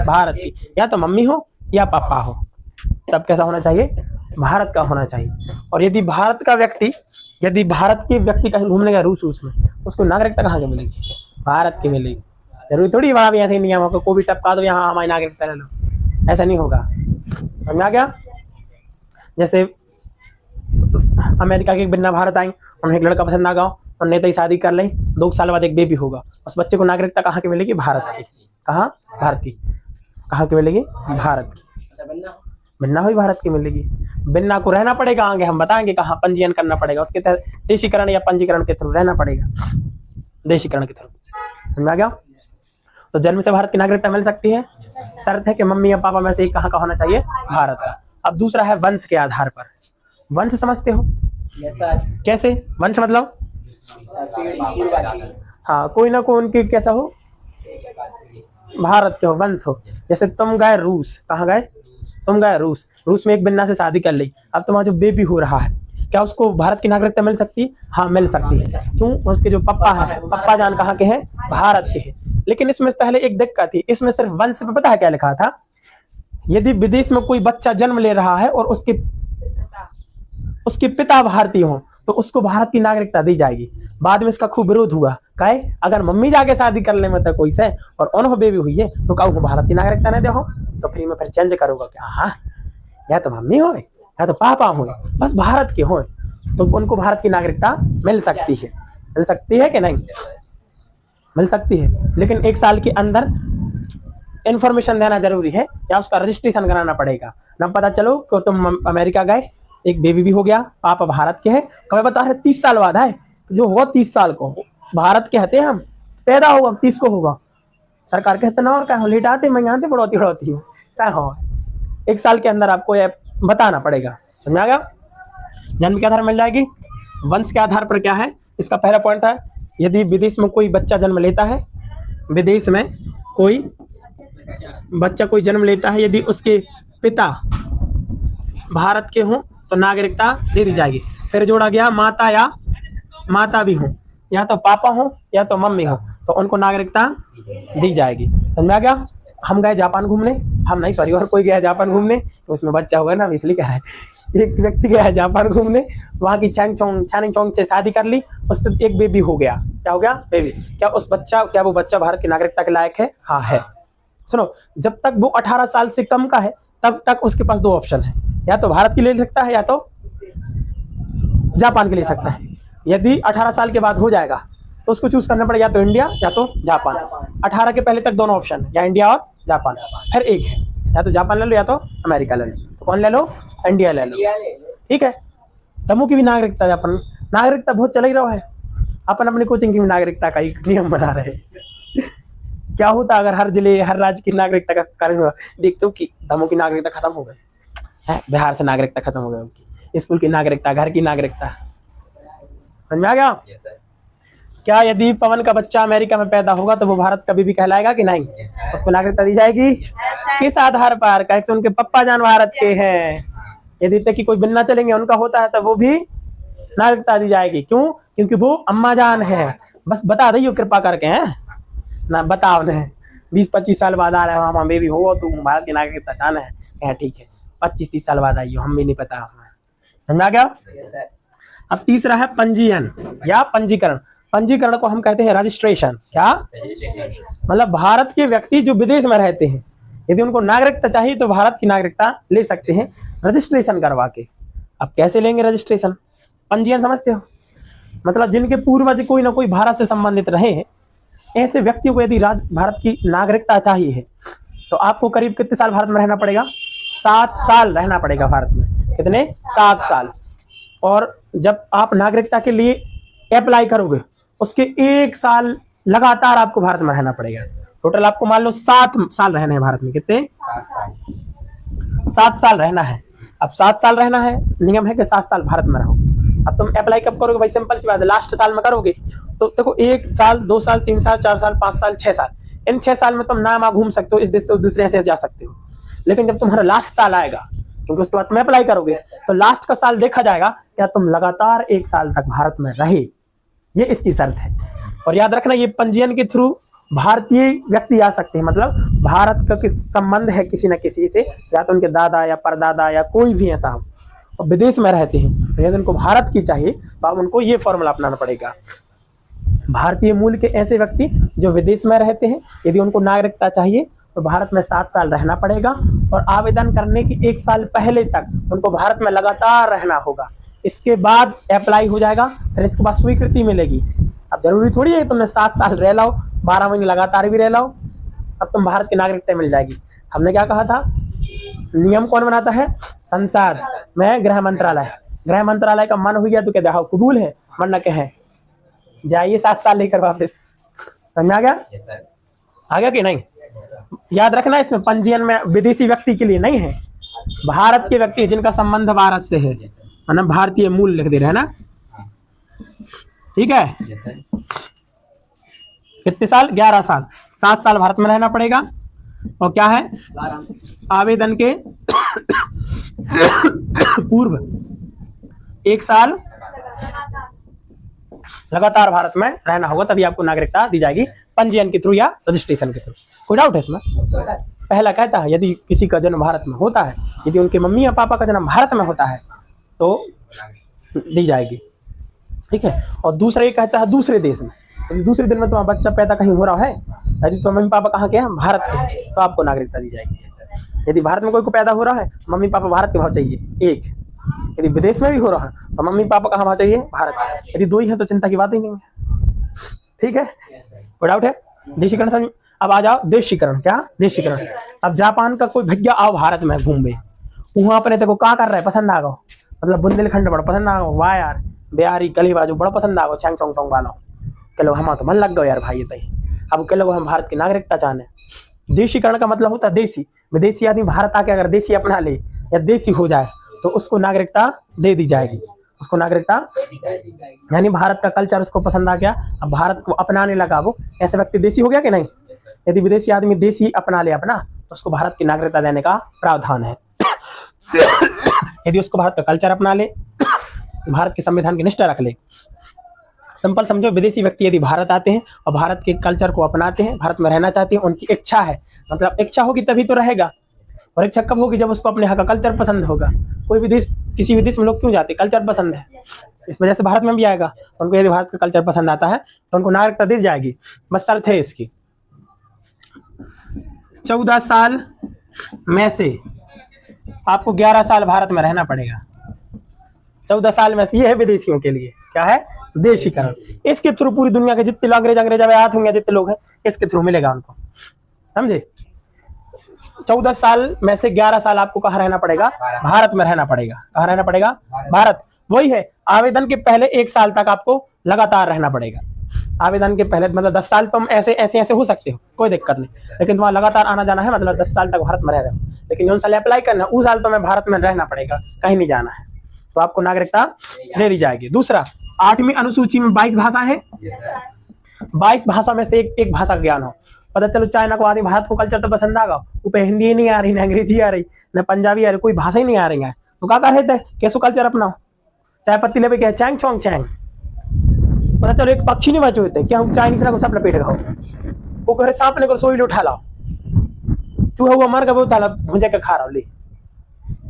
भारत की, या तो मम्मी हो या पापा हो, तब कैसा होना चाहिए? भारत का होना चाहिए। और यदि भारत का व्यक्ति, यदि भारत के व्यक्ति कहीं घूमने गया रूस में, उसको नागरिकता कहाँ की मिलेगी? भारत की मिलेगी। जरूरी थोड़ी वहाँ भी ऐसे नियम होगा, कोई भी टपका दो यहाँ हमारी नागरिकता ले लो, ऐसा नहीं होगा। समझ आ गया? जैसे अमेरिका के बिन्ना भारत आई, उन्हें एक लड़का पसंद आ गया, उन्हें तो शादी कर ली, 2 साल बाद एक बेबी होगा, उस बच्चे को नागरिकता कहाँ की मिलेगी? भारत की। कहाँ? भारत की। कहाँ की मिलेगी? भारत की। बिन्ना हुई भारत की मिलेगी। बिन्ना को रहना पड़ेगा, आगे हम बताएंगे कहाँ पंजीयन करना पड़ेगा, उसके तहत देशीकरण या पंजीकरण के थ्रू रहना पड़ेगा, देशीकरण के थ्रू। समझ आ गया? तो जन्म से भारत की नागरिकता मिल सकती है, शर्त है कि मम्मी या पापा में से एक कहाँ का होना चाहिए? भारत का। अब दूसरा है वंश के आधार पर। वंश समझते हो? कैसे वंश? मतलब हाँ, कोई ना कोई उनके कैसा हो, भारत के हो, वंश हो। जैसे तुम गए रूस, कहाँ गए? तुम गए रूस, रूस में एक बिन्ना से शादी कर ली, अब तुम्हारा जो बेबी हो रहा है, क्या उसको भारत की नागरिकता मिल सकती है? हाँ मिल सकती है। क्यों? उसके जो पापा है, पप्पा जान कहाँ के हैं? भारत के हैं। लेकिन इसमें पहले एक दिक्कत थी, इसमें सिर्फ वंश पे पता है क्या लिखा था? यदि विदेश में कोई बच्चा जन्म ले रहा है और उसके पिता भारतीय हो तो उसको भारत की नागरिकता दी जाएगी। बाद में इसका खूब विरोध हुआ, कहे अगर मम्मी जाके शादी कर ले मतलब कोई से और उन्होंने बेबी हुई है तो कहूँ भारत की नागरिकता नहीं दे हो, तो फिर मैं फिर चेंज करूँगा क्या? हाँ या तो मम्मी हो या तो पापा हो बस भारत के हों तो उनको भारत की नागरिकता मिल सकती है। मिल सकती है कि नहीं? मिल सकती है, लेकिन 1 साल के अंदर इन्फॉर्मेशन देना जरूरी है या उसका रजिस्ट्रेशन कराना पड़ेगा। ना पता चलो कि तुम अमेरिका गए, एक बेबी भी हो गया, पापा भारत के हैं, कभी बता रहे 30 साल बाद है, जो होगा 30 साल को भारत के हते हम, पैदा होगा 30 को होगा, सरकार कहते ना और क्या लेट आते मैं यहाँ बढ़ोती बढ़ोती हूँ क्या हो। 1 साल के अंदर आपको ये बताना पड़ेगा। समझ आ गया? जन्म के आधार मिल जाएगी। वंश के आधार पर क्या है, इसका पहला पॉइंट है, यदि विदेश में कोई बच्चा जन्म लेता है, विदेश में कोई बच्चा कोई जन्म लेता है, यदि उसके पिता भारत के हों तो नागरिकता दे दी जाएगी। फिर जोड़ा गया माता या माता भी हो, या तो पापा हो या तो मम्मी हो, तो उनको नागरिकता दी जाएगी। समझ में आ गया? हम गए जापान घूमने, हम नहीं सॉरी, और कोई गया जापान घूमने, उसमें बच्चा हुआ ना इसलिए कह रहा है। एक व्यक्ति गया जापान घूमने, वहाँ की चाइनिंग चोंग से शादी कर ली, उससे एक बेबी हो गया। क्या हो गया? बेबी। क्या वो बच्चा भारत की नागरिकता के लायक है? हाँ है। सुनो, जब तक वो 18 साल से कम का है तब तक उसके पास 2 ऑप्शन है, या तो भारत के लिए ले सकता है या तो जापान के ले सकता है। यदि 18 साल के बाद हो जाएगा तो उसको चूज करना पड़ेगा, या तो इंडिया या तो जापान। 18 के पहले तक दोनों ऑप्शन है, या इंडिया और जापान। फिर एक है, या तो जापान ले लो या तो अमेरिका ले लो। तो कौन ले लो? इंडिया ले लो। ठीक है? तमु की भी नागरिकता, जापान नागरिकता बहुत चल ही रहा है। अपन अपनी कोचिंग की भी नागरिकता का एक नियम बना रहे हैं। क्या होता अगर हर जिले हर राज्य की नागरिकता का कारण हुआ? देखते हो कि दमों की नागरिकता खत्म हो गई है, बिहार से नागरिकता खत्म हो गई उनकी, स्कूल की नागरिकता, घर की नागरिकता। समझ में आ गया? क्या यदि पवन का बच्चा अमेरिका में पैदा होगा तो वो भारत कभी भी कहलाएगा कि नहीं? उसको नागरिकता दी जाएगी। किस आधार पर? कैसे? उनके पप्पा जान भारत के हैं। यदि तक कि कोई बिन्ना चलेंगे उनका होता है तो वो भी नागरिकता दी जाएगी। क्यों? क्योंकि वो अम्मा जान है। बस बता दो कृपा करके, हैं ना, बताओ नहीं 20-25 साल बाद आ रहे हो, हम बेबी हो तो भारत की नागरिकता चाहना है, ठीक है 25-30 साल बाद आइयो, हम भी नहीं पता हमें। समझ आ गया? अब तीसरा है पंजीयन या पंजीकरण। पंजीकरण को हम कहते हैं रजिस्ट्रेशन। क्या? मतलब भारत के व्यक्ति जो विदेश में रहते हैं, यदि उनको नागरिकता चाहिए तो भारत की नागरिकता ले सकते हैं रजिस्ट्रेशन करवा के। अब कैसे लेंगे रजिस्ट्रेशन? पंजीयन समझते हो? मतलब जिनके पूर्वज कोई ना कोई भारत से संबंधित रहे हैं, ऐसे व्यक्तियों को यदि भारत की नागरिकता चाहिए है तो आपको करीब कितने साल भारत में रहना पड़ेगा? 7 साल रहना पड़ेगा भारत में। कितने? 7 साल। और जब आप नागरिकता के लिए अप्लाई करोगे उसके 1 साल लगातार आपको भारत में रहना पड़ेगा। टोटल आपको मान लो 7 साल रहना है भारत में। कितने? 7 साल रहना है। अब 7 साल रहना है, नियम है कि 7 साल भारत में रहो। अब तुम अप्लाई कब करोगे भाई? सिंपल सी बात है, लास्ट साल में करोगे। तो देखो 1 साल 2 साल 3 साल 4 साल 5 साल 6 साल, इन 6 साल में तुम नाम घूम सकते हो, इस देश से दूसरे से जा सकते हो। लेकिन जब तुम्हारा लास्ट साल आएगा, क्योंकि उसके बाद तुम अप्लाई करोगे, तो लास्ट का साल देखा जाएगा क्या तुम लगातार 1 साल तक भारत में रहे। ये इसकी शर्त है। और याद रखना, ये पंजीयन के थ्रू भारतीय व्यक्ति आ सकते हैं। मतलब भारत का संबंध है किसी न किसी से, या तो उनके दादा या परदादा या कोई भी ऐसा हो, और विदेश में रहते हैं, तो यदि उनको भारत की चाहिए तो अब उनको ये फॉर्मूला अपनाना पड़ेगा। भारतीय मूल के ऐसे व्यक्ति जो विदेश में रहते हैं, यदि उनको नागरिकता चाहिए तो भारत में 7 साल रहना पड़ेगा। और आवेदन करने के 1 साल पहले तक उनको भारत में लगातार रहना होगा। इसके बाद अप्लाई हो जाएगा, फिर इसके बाद स्वीकृति मिलेगी। अब जरूरी थोड़ी है कि तुमने 7 साल रह लो, 12 महीने लगातार भी रह लो, अब तुम भारत की नागरिकता मिल जाएगी। हमने क्या कहा था? नियम कौन बनाता है? संसद में गृह मंत्रालय। गृह मंत्रालय का मन हो गया तो क्या देखो कबूल है, वरना कहें जाइए 7 साल लेकर वापस। समझ आ गया? आ गया कि नहीं? याद रखना, इसमें पंजीयन में विदेशी व्यक्ति के लिए नहीं है, भारत के व्यक्ति जिनका संबंध भारत से है, मतलब भारतीय मूल लिख दे रहे हैं ना। ठीक है? कितने साल? 11 साल। 7 साल भारत में रहना पड़ेगा। और क्या है? आवेदन के पूर्व 1 साल लगातार भारत में रहना होगा, तभी आपको नागरिकता दी जाएगी, पंजीयन के थ्रू या रजिस्ट्रेशन के थ्रू। कोई डाउट है इसमें? पहला कहता है यदि किसी का जन्म भारत में होता है, यदि उनके मम्मी या पापा का जन्म भारत में होता है तो दी जाएगी। ठीक है? और दूसरा ये कहता है दूसरे देश में, यदि दूसरे देश में तुम्हारा बच्चा पैदा कहीं हो रहा है, यदि तो मम्मी पापा कहाँ के हैं? भारत के हैं, तो आपको नागरिकता दी जाएगी। यदि भारत में कोई को पैदा हो रहा है, मम्मी पापा भारत के भाव चाहिए, एक यदि विदेश में भी हो रहा है तो मम्मी पापा कहाँ होना चाहिए? भारत। यदि दो ही है तो चिंता की बात ही नहीं है। ठीक है, कोई डाउट है? देशीकरण समझ। अब आ जाओ देशीकरण। क्या? देशीकरण। अब जापान का कोई भैया आओ भारत में घूमे, वहां अपने तेको क्या कर रहा है पसंद आ गो, मतलब बुंदेलखंड बड़ा पसंद आ गो, वाह यार बिहारी कली बाजू बड़ा पसंद आ गो, छंग चोंग चोंग वालों के लोग हम तो मन लग गो यार भाई तई। अब के लोग हम भारत की नागरिकता चाहने। देशीकरण का मतलब होता है देसी। विदेशी आदमी भारत आके अगर देसी अपना ले या देसी हो जाए तो उसको नागरिकता दे दी जाएगी, उसको नागरिकता, यानी भारत का कल्चर उसको पसंद आ गया, अब भारत को अपनाने लगा, वो ऐसे व्यक्ति देसी हो गया कि नहीं? यदि विदेशी आदमी देसी अपना ले अपना तो उसको भारत की नागरिकता देने का प्रावधान है। यदि उसको भारत का कल्चर अपना ले, भारत के संविधान की निष्ठा रख ले। सिंपल समझो, विदेशी व्यक्ति यदि भारत आते हैं और भारत के कल्चर को अपनाते हैं, भारत में रहना चाहते हैं, उनकी इच्छा है, मतलब इच्छा होगी तभी तो रहेगा, और इच्छा कब होगी? जब उसको अपने यहाँ का कल्चर पसंद होगा। कोई विदेश, किसी विदेश में लोग क्यों जाते? कल्चर पसंद है, इस वजह से भारत में भी आएगा। उनको यदि भारत का कल्चर पसंद आता है तो उनको नागरिकता दी जाएगी, बस शर्त है इसकी 14 साल में से आपको 11 साल भारत में रहना पड़ेगा। 14 साल में से ये है विदेशियों के लिए, क्या है? देशीकरण। इसके थ्रू पूरी दुनिया के जितने अंग्रेज आयात होंगे, जितने लोग हैं, इसके थ्रू मिलेगा उनको, समझे? 14 साल में से 11 साल आपको कहाँ रहना पड़ेगा? भारत में रहना पड़ेगा। कहाँ रहना पड़ेगा? भारत। वही है, आवेदन के पहले 1 साल तक आपको लगातार रहना पड़ेगा। आवेदन के पहले मतलब 10 साल तुम ऐसे हो सकते हो, कोई दिक्कत नहीं, लेकिन तुम्हारा लगातार आना जाना है, मतलब 10 साल तक भारत में रह रहे हो, लेकिन जो साल अप्लाई करना है उस साल तुम्हें भारत में रहना पड़ेगा, कहीं नहीं जाना है, तो आपको नागरिकता दे दी जाएगी। दूसरा, 8वीं अनुसूची में 22 भाषा है। 22 भाषा में से एक भाषा का ज्ञान हो। पता चलो चाइना को आदमी भारत को कल्चर तो पसंद आगा, ऊपर हिंदी ही नहीं आ रही, न अंग्रेजी आ रही, न पंजाबी आ रही, कोई भाषा ही नहीं आ रही है, तो क्या कर रहे थे? कैसो कल्चर अपनाओ? चाय पत्ती ले क्या चैंग चोंग चैंग। पता चलो एक पक्षी नहीं बचे होते क्या? चाइनीज को सब लपेट खाओ, वो घर सांप ने को सोई उठा लाओ, चूहा हुआ मर गया ताला भुंजे के खा रहा ले।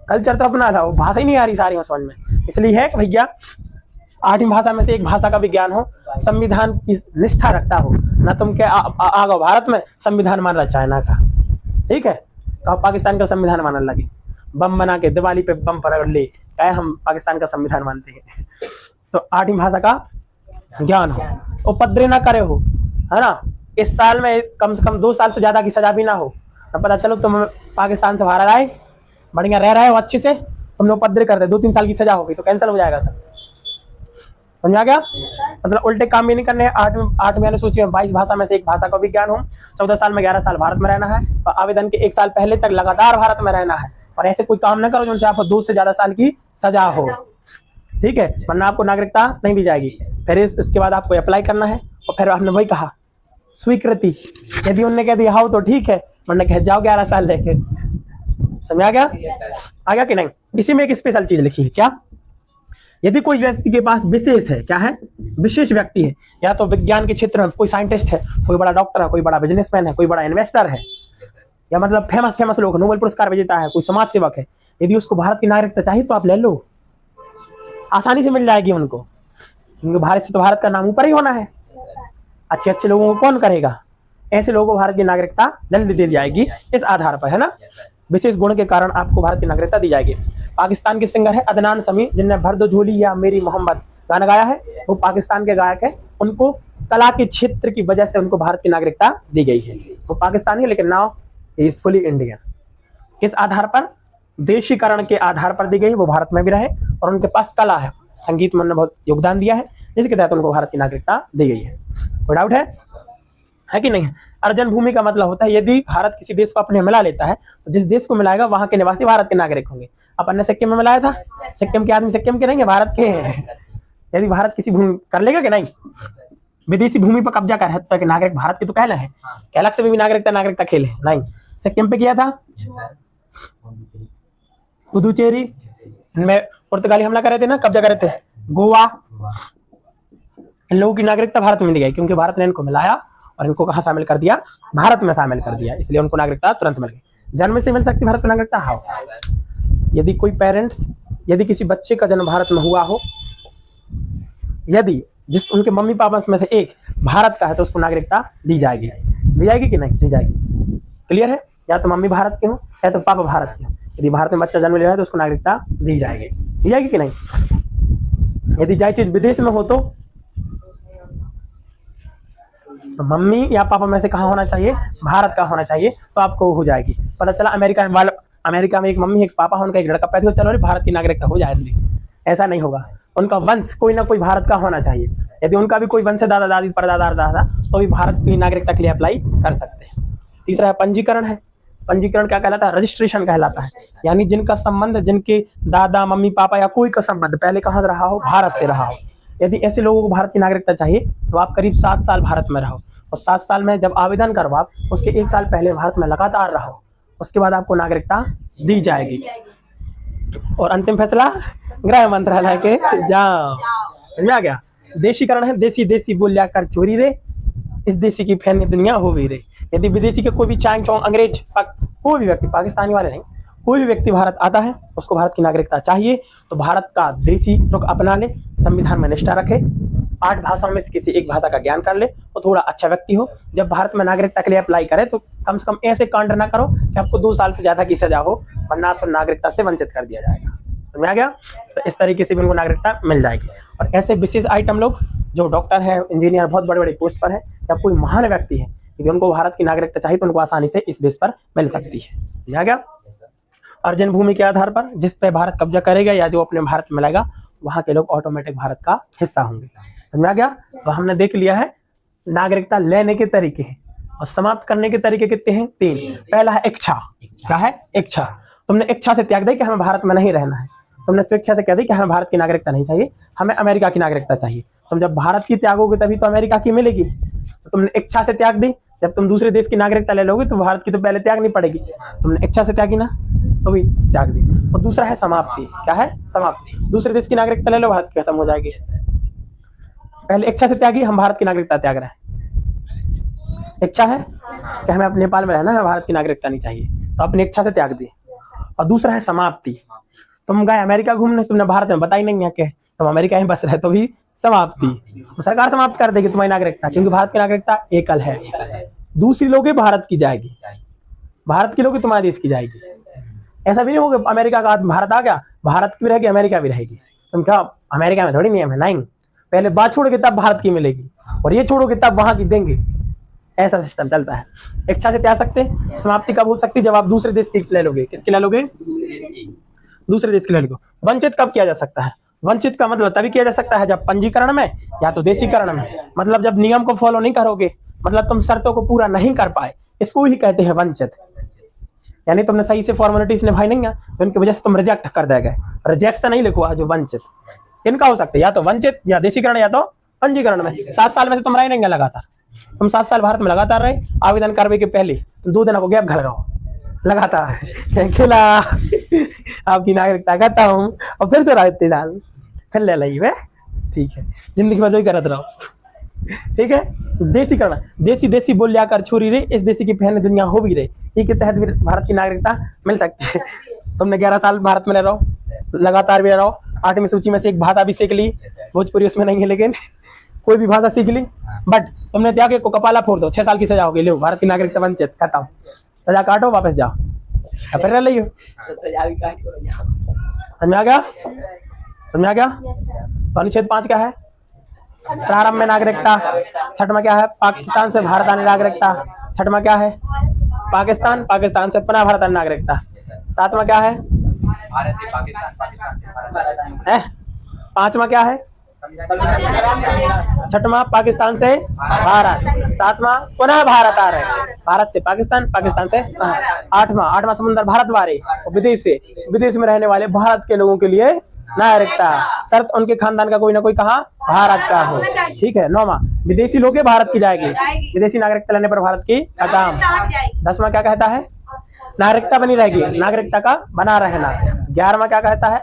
कल्चर तो अपना था, वो भाषा ही नहीं आ रही सारी समझ में। इसलिए है कि भैया 8वीं भाषा में से एक भाषा का विज्ञान हो, संविधान की निष्ठा रखता हो, ना तुम क्या आगो भारत में संविधान मान रहा चाइना का, ठीक है? कहो पाकिस्तान का संविधान मानने लगे, बम बना के दिवाली पे बम पर ले कहे हम पाकिस्तान का संविधान मानते हैं। तो 8वीं भाषा का ज्ञान हो, उपद्रव ना करे हो, है ना? इस साल में कम से कम 2 साल से ज्यादा की सजा भी ना हो। ना पता चलो तुम पाकिस्तान से भारत आए, बढ़िया रह रहे हो अच्छे से, तुमने उपद्रव करते 2-3 साल की सजा होगी तो कैंसिल हो जाएगा सर, समझा गया? मतलब उल्टे काम भी नहीं करने। 8वीं अनुसूची में 22 भाषा में से एक भाषा का विज्ञान हो, 14 साल में 11 साल भारत में रहना है, और आवेदन के 1 साल पहले तक लगातार भारत में रहना है, और ऐसे कोई काम न करो जिनसे आपको 2 से ज्यादा साल की सजा हो, ठीक है? वरना आपको नागरिकता नहीं दी जाएगी। फिर इसके बाद आपको अप्लाई करना है, और फिर हमने वही कहा स्वीकृति, यदि उनने कह दिया हाउ तो ठीक है, वरना कह जाओ 11 साल लेके। समझा गया? आ गया कि नहीं? इसी में एक स्पेशल चीज लिखी है, क्या? यदि कोई व्यक्ति के पास विशेष है, क्या है? विशेष व्यक्ति है, या तो विज्ञान के क्षेत्र में कोई साइंटिस्ट है, कोई बड़ा डॉक्टर है, कोई बड़ा बिजनेसमैन है, कोई बड़ा इन्वेस्टर है, या मतलब फेमस लोग, नोबेल पुरस्कार विजेता है, कोई समाज सेवक है, यदि उसको भारत की नागरिकता चाहिए तो आप ले लो, आसानी से मिल जाएगी उनको, क्योंकि भारत से तो भारत का नाम ऊपर ही होना है। अच्छे लोगों को कौन करेगा? ऐसे लोगों को भारत की नागरिकता जल्दी दी जाएगी इस आधार पर, है ना? विशेष गुण के कारण आपको भारत की नागरिकता दी जाएगी। पाकिस्तान के सिंगर है अदनान समी, जिनने भर दो झोली या मेरी मोहम्मद गाना गाया है, वो पाकिस्तान के गायक है। उनको कला के क्षेत्र की वजह से उनको भारत की नागरिकता दी गई है। वो पाकिस्तानी है लेकिन now he is fully Indian. किस आधार पर? देशीकरण के आधार पर दी गई, वो भारत में भी रहे और उनके पास कला है, संगीत में उन्होंने बहुत योगदान दिया है, जिसके तहत उनको भारत की नागरिकता दी गई है। कोई डाउट है कि नहीं? अर्जन भूमि का मतलब होता है यदि भारत किसी देश को अपने मिला लेता है तो जिस देश को मिलाएगा वहां के निवासी भारत के नागरिक होंगे। अपन ने सिक्किम में मिलाया था, सिक्किम के आदमी सिक्किम के नहीं है, भारत के हैं। यदि भारत किसी भूमि कर लेगा कि नहीं, विदेशी भूमि पर कब्जा कर है तो नागरिक भारत के तो कहना है, क्या अलग से भी नागरिकता खेले नहीं। सिक्किम पे किया था, पुदुचेरी में पुर्तगाली हमला करे थे ना, कब्जा करे थे, गोवा, इन लोगों की नागरिकता भारत में दी गई क्योंकि भारत ने इनको मिलाया और इनको कहाँ शामिल कर दिया? भारत में शामिल कर दिया, इसलिए उनको नागरिकता तुरंत मिल गई। जन्म से मिल सकती भारत में नागरिकता? हाँ। यदि कोई पेरेंट्स, यदि किसी बच्चे का जन्म भारत में हुआ हो, यदि जिस उनके मम्मी पापा में से एक भारत का है तो उसको नागरिकता दी जाएगी। दी जाएगी कि नहीं? दी जाएगी। क्लियर है? या तो मम्मी भारत के हो या तो पापा भारत के हो, यदि भारत में बच्चा जन्म लिया है तो उसको नागरिकता दी जाएगी। दी जाएगी कि नहीं? यदि जाए चीज विदेश में हो तो मम्मी या पापा में से कहाँ होना चाहिए? भारत का होना चाहिए, तो आपको हो जाएगी। पता चला अमेरिका में एक मम्मी एक पापा, उनका एक लड़का पैदा हुआ, चलो भारत की नागरिकता हो जाएगी। ऐसा नहीं होगा, उनका वंश कोई ना कोई भारत का होना चाहिए। यदि उनका भी कोई वंश है, दादा दादी परदादा दादा, तो भी भारत की नागरिकता के लिए अप्लाई कर सकते हैं। तीसरा है पंजीकरण है। पंजीकरण क्या कहलाता है? रजिस्ट्रेशन कहलाता है। यानी जिनका संबंध, जिनके दादा मम्मी पापा या कोई का संबंध पहले कहाँ से रहा हो? भारत से रहा हो। यदि ऐसे लोगों को भारत की नागरिकता चाहिए तो आप करीब 7 साल भारत में रहो, और 7 साल में जब आवेदन करो आप, उसके 1 साल पहले भारत में लगातार रहो, उसके बाद आपको नागरिकता दी जाएगी। और अंतिम फैसला गृह मंत्रालय के जाओ। समझ में आ गया? देशीकरण है। देसी देसी बोलिया कर चोरी रे, इस देसी की फैनी दुनिया हो भी रे। यदि विदेशी के कोई भी चांग चौंग अंग्रेज कोई भी व्यक्ति, पाकिस्तानी वाले नहीं, कोई भी व्यक्ति भारत आता है, उसको भारत की नागरिकता चाहिए, तो भारत का देसी रुख अपना ले, संविधान में निष्ठा रखे, 8 भाषाओं में से किसी एक भाषा का ज्ञान कर ले, और थोड़ा अच्छा व्यक्ति हो। जब भारत में नागरिकता के लिए अप्लाई करे तो कम से कम ऐसे कांड ना करो कि आपको 2 साल से ज्यादा की सजा हो, वरना आपको नागरिकता से वंचित कर दिया जाएगा। समझ आ गया? तो इस तरीके से भी उनको नागरिकता मिल जाएगी। और ऐसे विशेष आइटम लोग जो डॉक्टर है, इंजीनियर, बहुत बड़े बड़े पोस्ट पर है, या कोई महान व्यक्ति है, यदि उनको भारत की नागरिकता चाहिए तो उनको आसानी से इस बेस पर मिल सकती है। समझ आ गया? अर्जन भूमि के आधार पर जिस पे भारत कब्जा करेगा या जो अपने भारत में मिलेगा, वहां के लोग ऑटोमेटिक भारत का हिस्सा होंगे। समझ आ गया? तो हमने देख लिया है नागरिकता लेने के तरीके हैं, और समाप्त करने के तरीके कितने हैं? 3। पहला है इच्छा। क्या है? इच्छा। तुमने इच्छा से त्याग दी कि हमें भारत में नहीं रहना है, तुमने स्वेच्छा से कह दी कि हमें भारत की नागरिकता नहीं चाहिए, हमें अमेरिका की नागरिकता चाहिए। तुम जब भारत की त्यागोगे तभी तो अमेरिका की मिलेगी। तो तुमने इच्छा से त्याग दी, जब तुम दूसरे देश की नागरिकता ले लोगे तो भारत की तो पहले त्यागनी पड़ेगी। तुमने इच्छा से त्यागी ना, तो भी त्याग दी। और दूसरा है समाप्ति। क्या है? समाप्ति। दूसरे देश की नागरिकता ले लो, भारत की खत्म हो जाएगी। पहले इच्छा से त्यागी, हम भारत की नागरिकता त्याग रहे हैं। इच्छा है कि हमें अपने नेपाल में रहना है, भारत की नागरिकता नहीं चाहिए, तो अपनी इच्छा से त्याग दी। और दूसरा है समाप्ति। तुम गए अमेरिका घूमने, तुमने भारत में बताई नहीं है कि तुम अमेरिका में बस रहे, तो भी समाप्ति। तो सरकार समाप्त कर देगी तुम्हारी नागरिकता, क्योंकि भारत की नागरिकता एकल है। दूसरी लोगे भारत की जाएगी, भारत की लोगे तुम्हारे देश की जाएगी। ऐसा भी नहीं होगा अमेरिका का भारत आ गया, भारत की भी रहेगी, अमेरिका भी रहेगी। तुम क्या अमेरिका में थोड़ी नहीं है? नहीं, पहले बात छोड़ोगे तब भारत की मिलेगी, और ये छोड़ोगे तब वहां की देंगे। ऐसा सिस्टम चलता है। इच्छा से त्याग सकते। समाप्ति कब हो सकती? जब आप दूसरे देश की ले लोगे। किसकी ले लोगे? दूसरे देश के ले लोगे। वंचित कब किया जा सकता है? वंचित का मतलब तभी किया जा सकता है जब पंजीकरण में या तो देशीकरण में, मतलब जब नियम को फॉलो नहीं करोगे, मतलब तुम शर्तों को पूरा नहीं कर पाए, इसको ही कहते हैं वंचित। यानी तुमने सही से फॉर्मेलिटीज निभाई नहीं है, तो इनकी वजह से तुम रिजेक्ट कर दे गए। रिजेक्शन नहीं लिखवा जो वंचित, इनका हो सकता है या तो वंचित या देशीकरण या तो पंजीकरण में। 7 साल में से तुम रहे नहीं लगातार, तुम 7 साल भारत में लगातार रहे, आवेदन करने के पहले 2 दिन को गैप घर रहो लगातार खिला आपकी नागरिकता कहता हूँ, और फिर से रहो इतने साल, फिर ले ली वे। ठीक है, जिंदगी भर जो ही करते रहो। ठीक है? देशीकरण, देसी देसी बोल लिया कर छोरी रे, इस देसी की पहने दुनिया हो भी रही, इसके तहत भी भारत की नागरिकता मिल सकती है। तुमने 11 साल भारत में रहो, लगातार भी रहो, 8वीं सूची में से एक भाषा भी सीख ली, भोजपुरी उसमें नहीं है, लेकिन कोई भी भाषा सीख ली, बट तुमने त्याग को कपाला फोड़ दो, 6 साल की सजा होगी, लो भारत की नागरिकता वंचित, खत्म। सजा काटो, वापस जाओ, फिर रह लियो। समझ में आ गया? समझ में आ गया? तो अनुच्छेद 5 क्या है? प्रारंभ में नागरिकता। 6वां क्या है? पाकिस्तान से भारत आने नागरिकता। 6वां क्या है? पाकिस्तान, पाकिस्तान से पुनः भारत आने नागरिकता। 7वां क्या है? 5वां क्या है? 6वां पाकिस्तान से भारत। 7वां पुनः भारत आ रहे हैं, भारत से पाकिस्तान, पाकिस्तान से 8वां समुद्र भारत वाले, विदेश से, विदेश में रहने वाले भारत के लोगों के लिए नागरिकता, शर्त उनके खानदान का कोई ना कोई कहाँ भारत का हो। ठीक है? 9वां विदेशी लोग भारत की जाएगी, विदेशी नागरिकता लेने पर भारत की खत्म। 10वां क्या कहता है? नागरिकता बनी रहेगी, नागरिकता का बना रहना। 11वां क्या कहता है?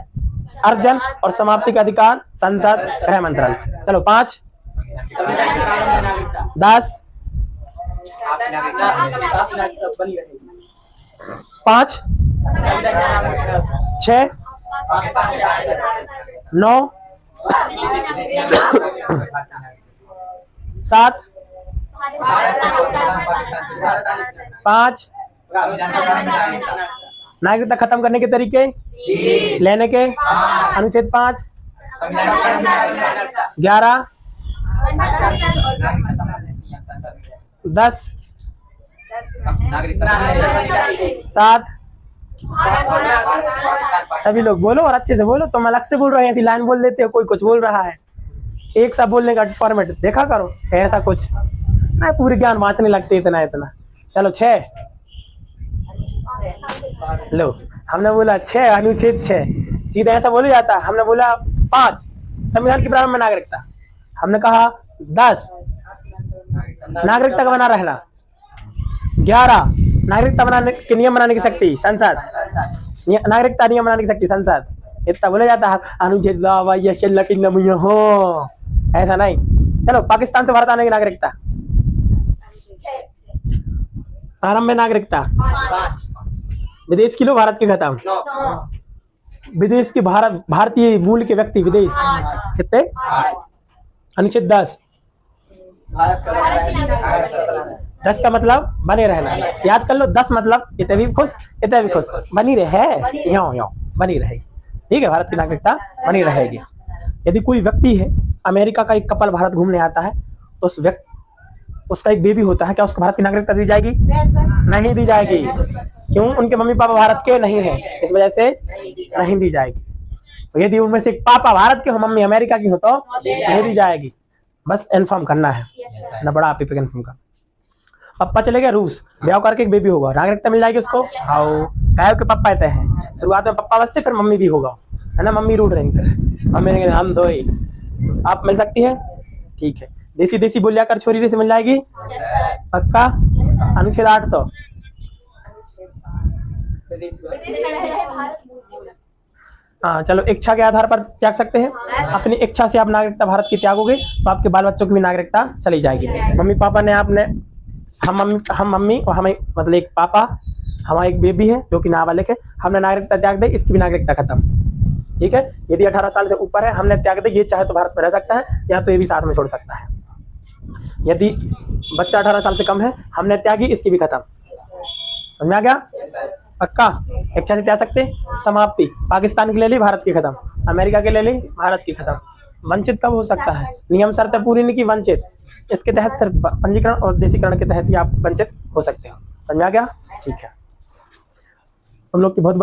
अर्जन और समाप्ति का अधिकार संसद, गृह मंत्रालय। चलो 5, 10, 5, 6, 9, 7, 5। नागरिकता खत्म करने के तरीके लेने के अनुच्छेद 5 11 10 7 सभी लोग बोलो और अच्छे से बोलो। तुम अलग से बोल रहे हो, ऐसी लाइन बोल देते हो, कोई कुछ बोल रहा है। एक सा बोलने का फॉर्मेट देखा करो, ऐसा कुछ ना पूरे ज्ञान वाँचने लगते इतना। चलो 6 लो, हमने बोला 6 अनुच्छेद 6 सीधा ऐसा बोला जाता है। हमने बोला 5 संविधान की प्रारंभ नागरिकता, हमने कहा 10 नागरिकता का बना रहना, 11 नागरिकता बनाने के नियम बनाने की शक्ति संसद, नागरिकता नियम बनाने की शक्ति संसद। इतना बोला जाता है अनुच्छेद हो, ऐसा नहीं। चलो पाकिस्तान से भारत आने की नागरिकता, प्रारंभ में नागरिकता, विदेश की लो भारत की खत्म, विदेश की भारतीय मूल के व्यक्ति विदेश कितने, अनुच्छेद 10 का मतलब बने रहना, याद कर लो। 10 मतलब इतने भी खुश बनी रहे, यो बनी रहेगी, ठीक है। भारत की नागरिकता बनी रहेगी। यदि कोई व्यक्ति है, अमेरिका का एक कपल भारत घूमने आता है, तो उस व्यक्ति, उसका एक बेबी होता है, क्या उसको भारत की नागरिकता दी जाएगी? नहीं दी जाएगी। क्यों? उनके मम्मी पापा भारत के नहीं है, इस वजह से नहीं दी जाएगी। तो यदि उनमें से पापा भारत के हो, मम्मी अमेरिका की हो, तो नहीं दी जाएगी। बस इन्फॉर्म करना है ना, बड़ा आप पे इन्फॉर्म कर। पापा चले गए रूस, ब्याह करके एक बेबी होगा, नागरिकता मिल जाएगी उसको। आओ गायब के पापा आते हैं, शुरुआत में पापा बसते, फिर मम्मी भी होगा, है ना। मम्मी रूट रहेंगे, फिर मम्मी हम दो ही, आप मिल सकती है, ठीक है। देसी बोलिया कर छोरी से मिल जाएगी पक्का। अनुच्छेद 8 तो हाँ, चलो इच्छा के आधार पर त्याग सकते हैं। अपनी इच्छा से आप नागरिकता भारत की त्यागोगे तो आपके बाल बच्चों की भी नागरिकता चली जाएगी। मम्मी पापा ने आपने, हम मम्मी और हमें मतलब एक पापा, हमारा एक बेबी है जो कि नाबालिग है, हमने नागरिकता त्याग दी, इसकी भी नागरिकता खत्म, ठीक है। यदि 18 साल से ऊपर है, हमने त्याग दी, ये चाहे तो भारत में रह सकता है, या तो ये भी साथ में छोड़ सकता है। यदि बच्चा 18 साल से कम है, हमने त्यागी, इसकी भी खत्म। समझ में आ गया? पक्का इच्छा से त्याग सकते। समाप्ति, पाकिस्तान के ले ली, भारत की खत्म, अमेरिका के ले ली, भारत की खत्म। वंचित कब हो सकता है? नियम शर्तें पूरी नहीं की, वंचित। इसके तहत सिर्फ पंजीकरण और देशीकरण के तहत ही आप वंचित हो सकते हो। समझ में आ गया? ठीक है, हम लोग की बहुत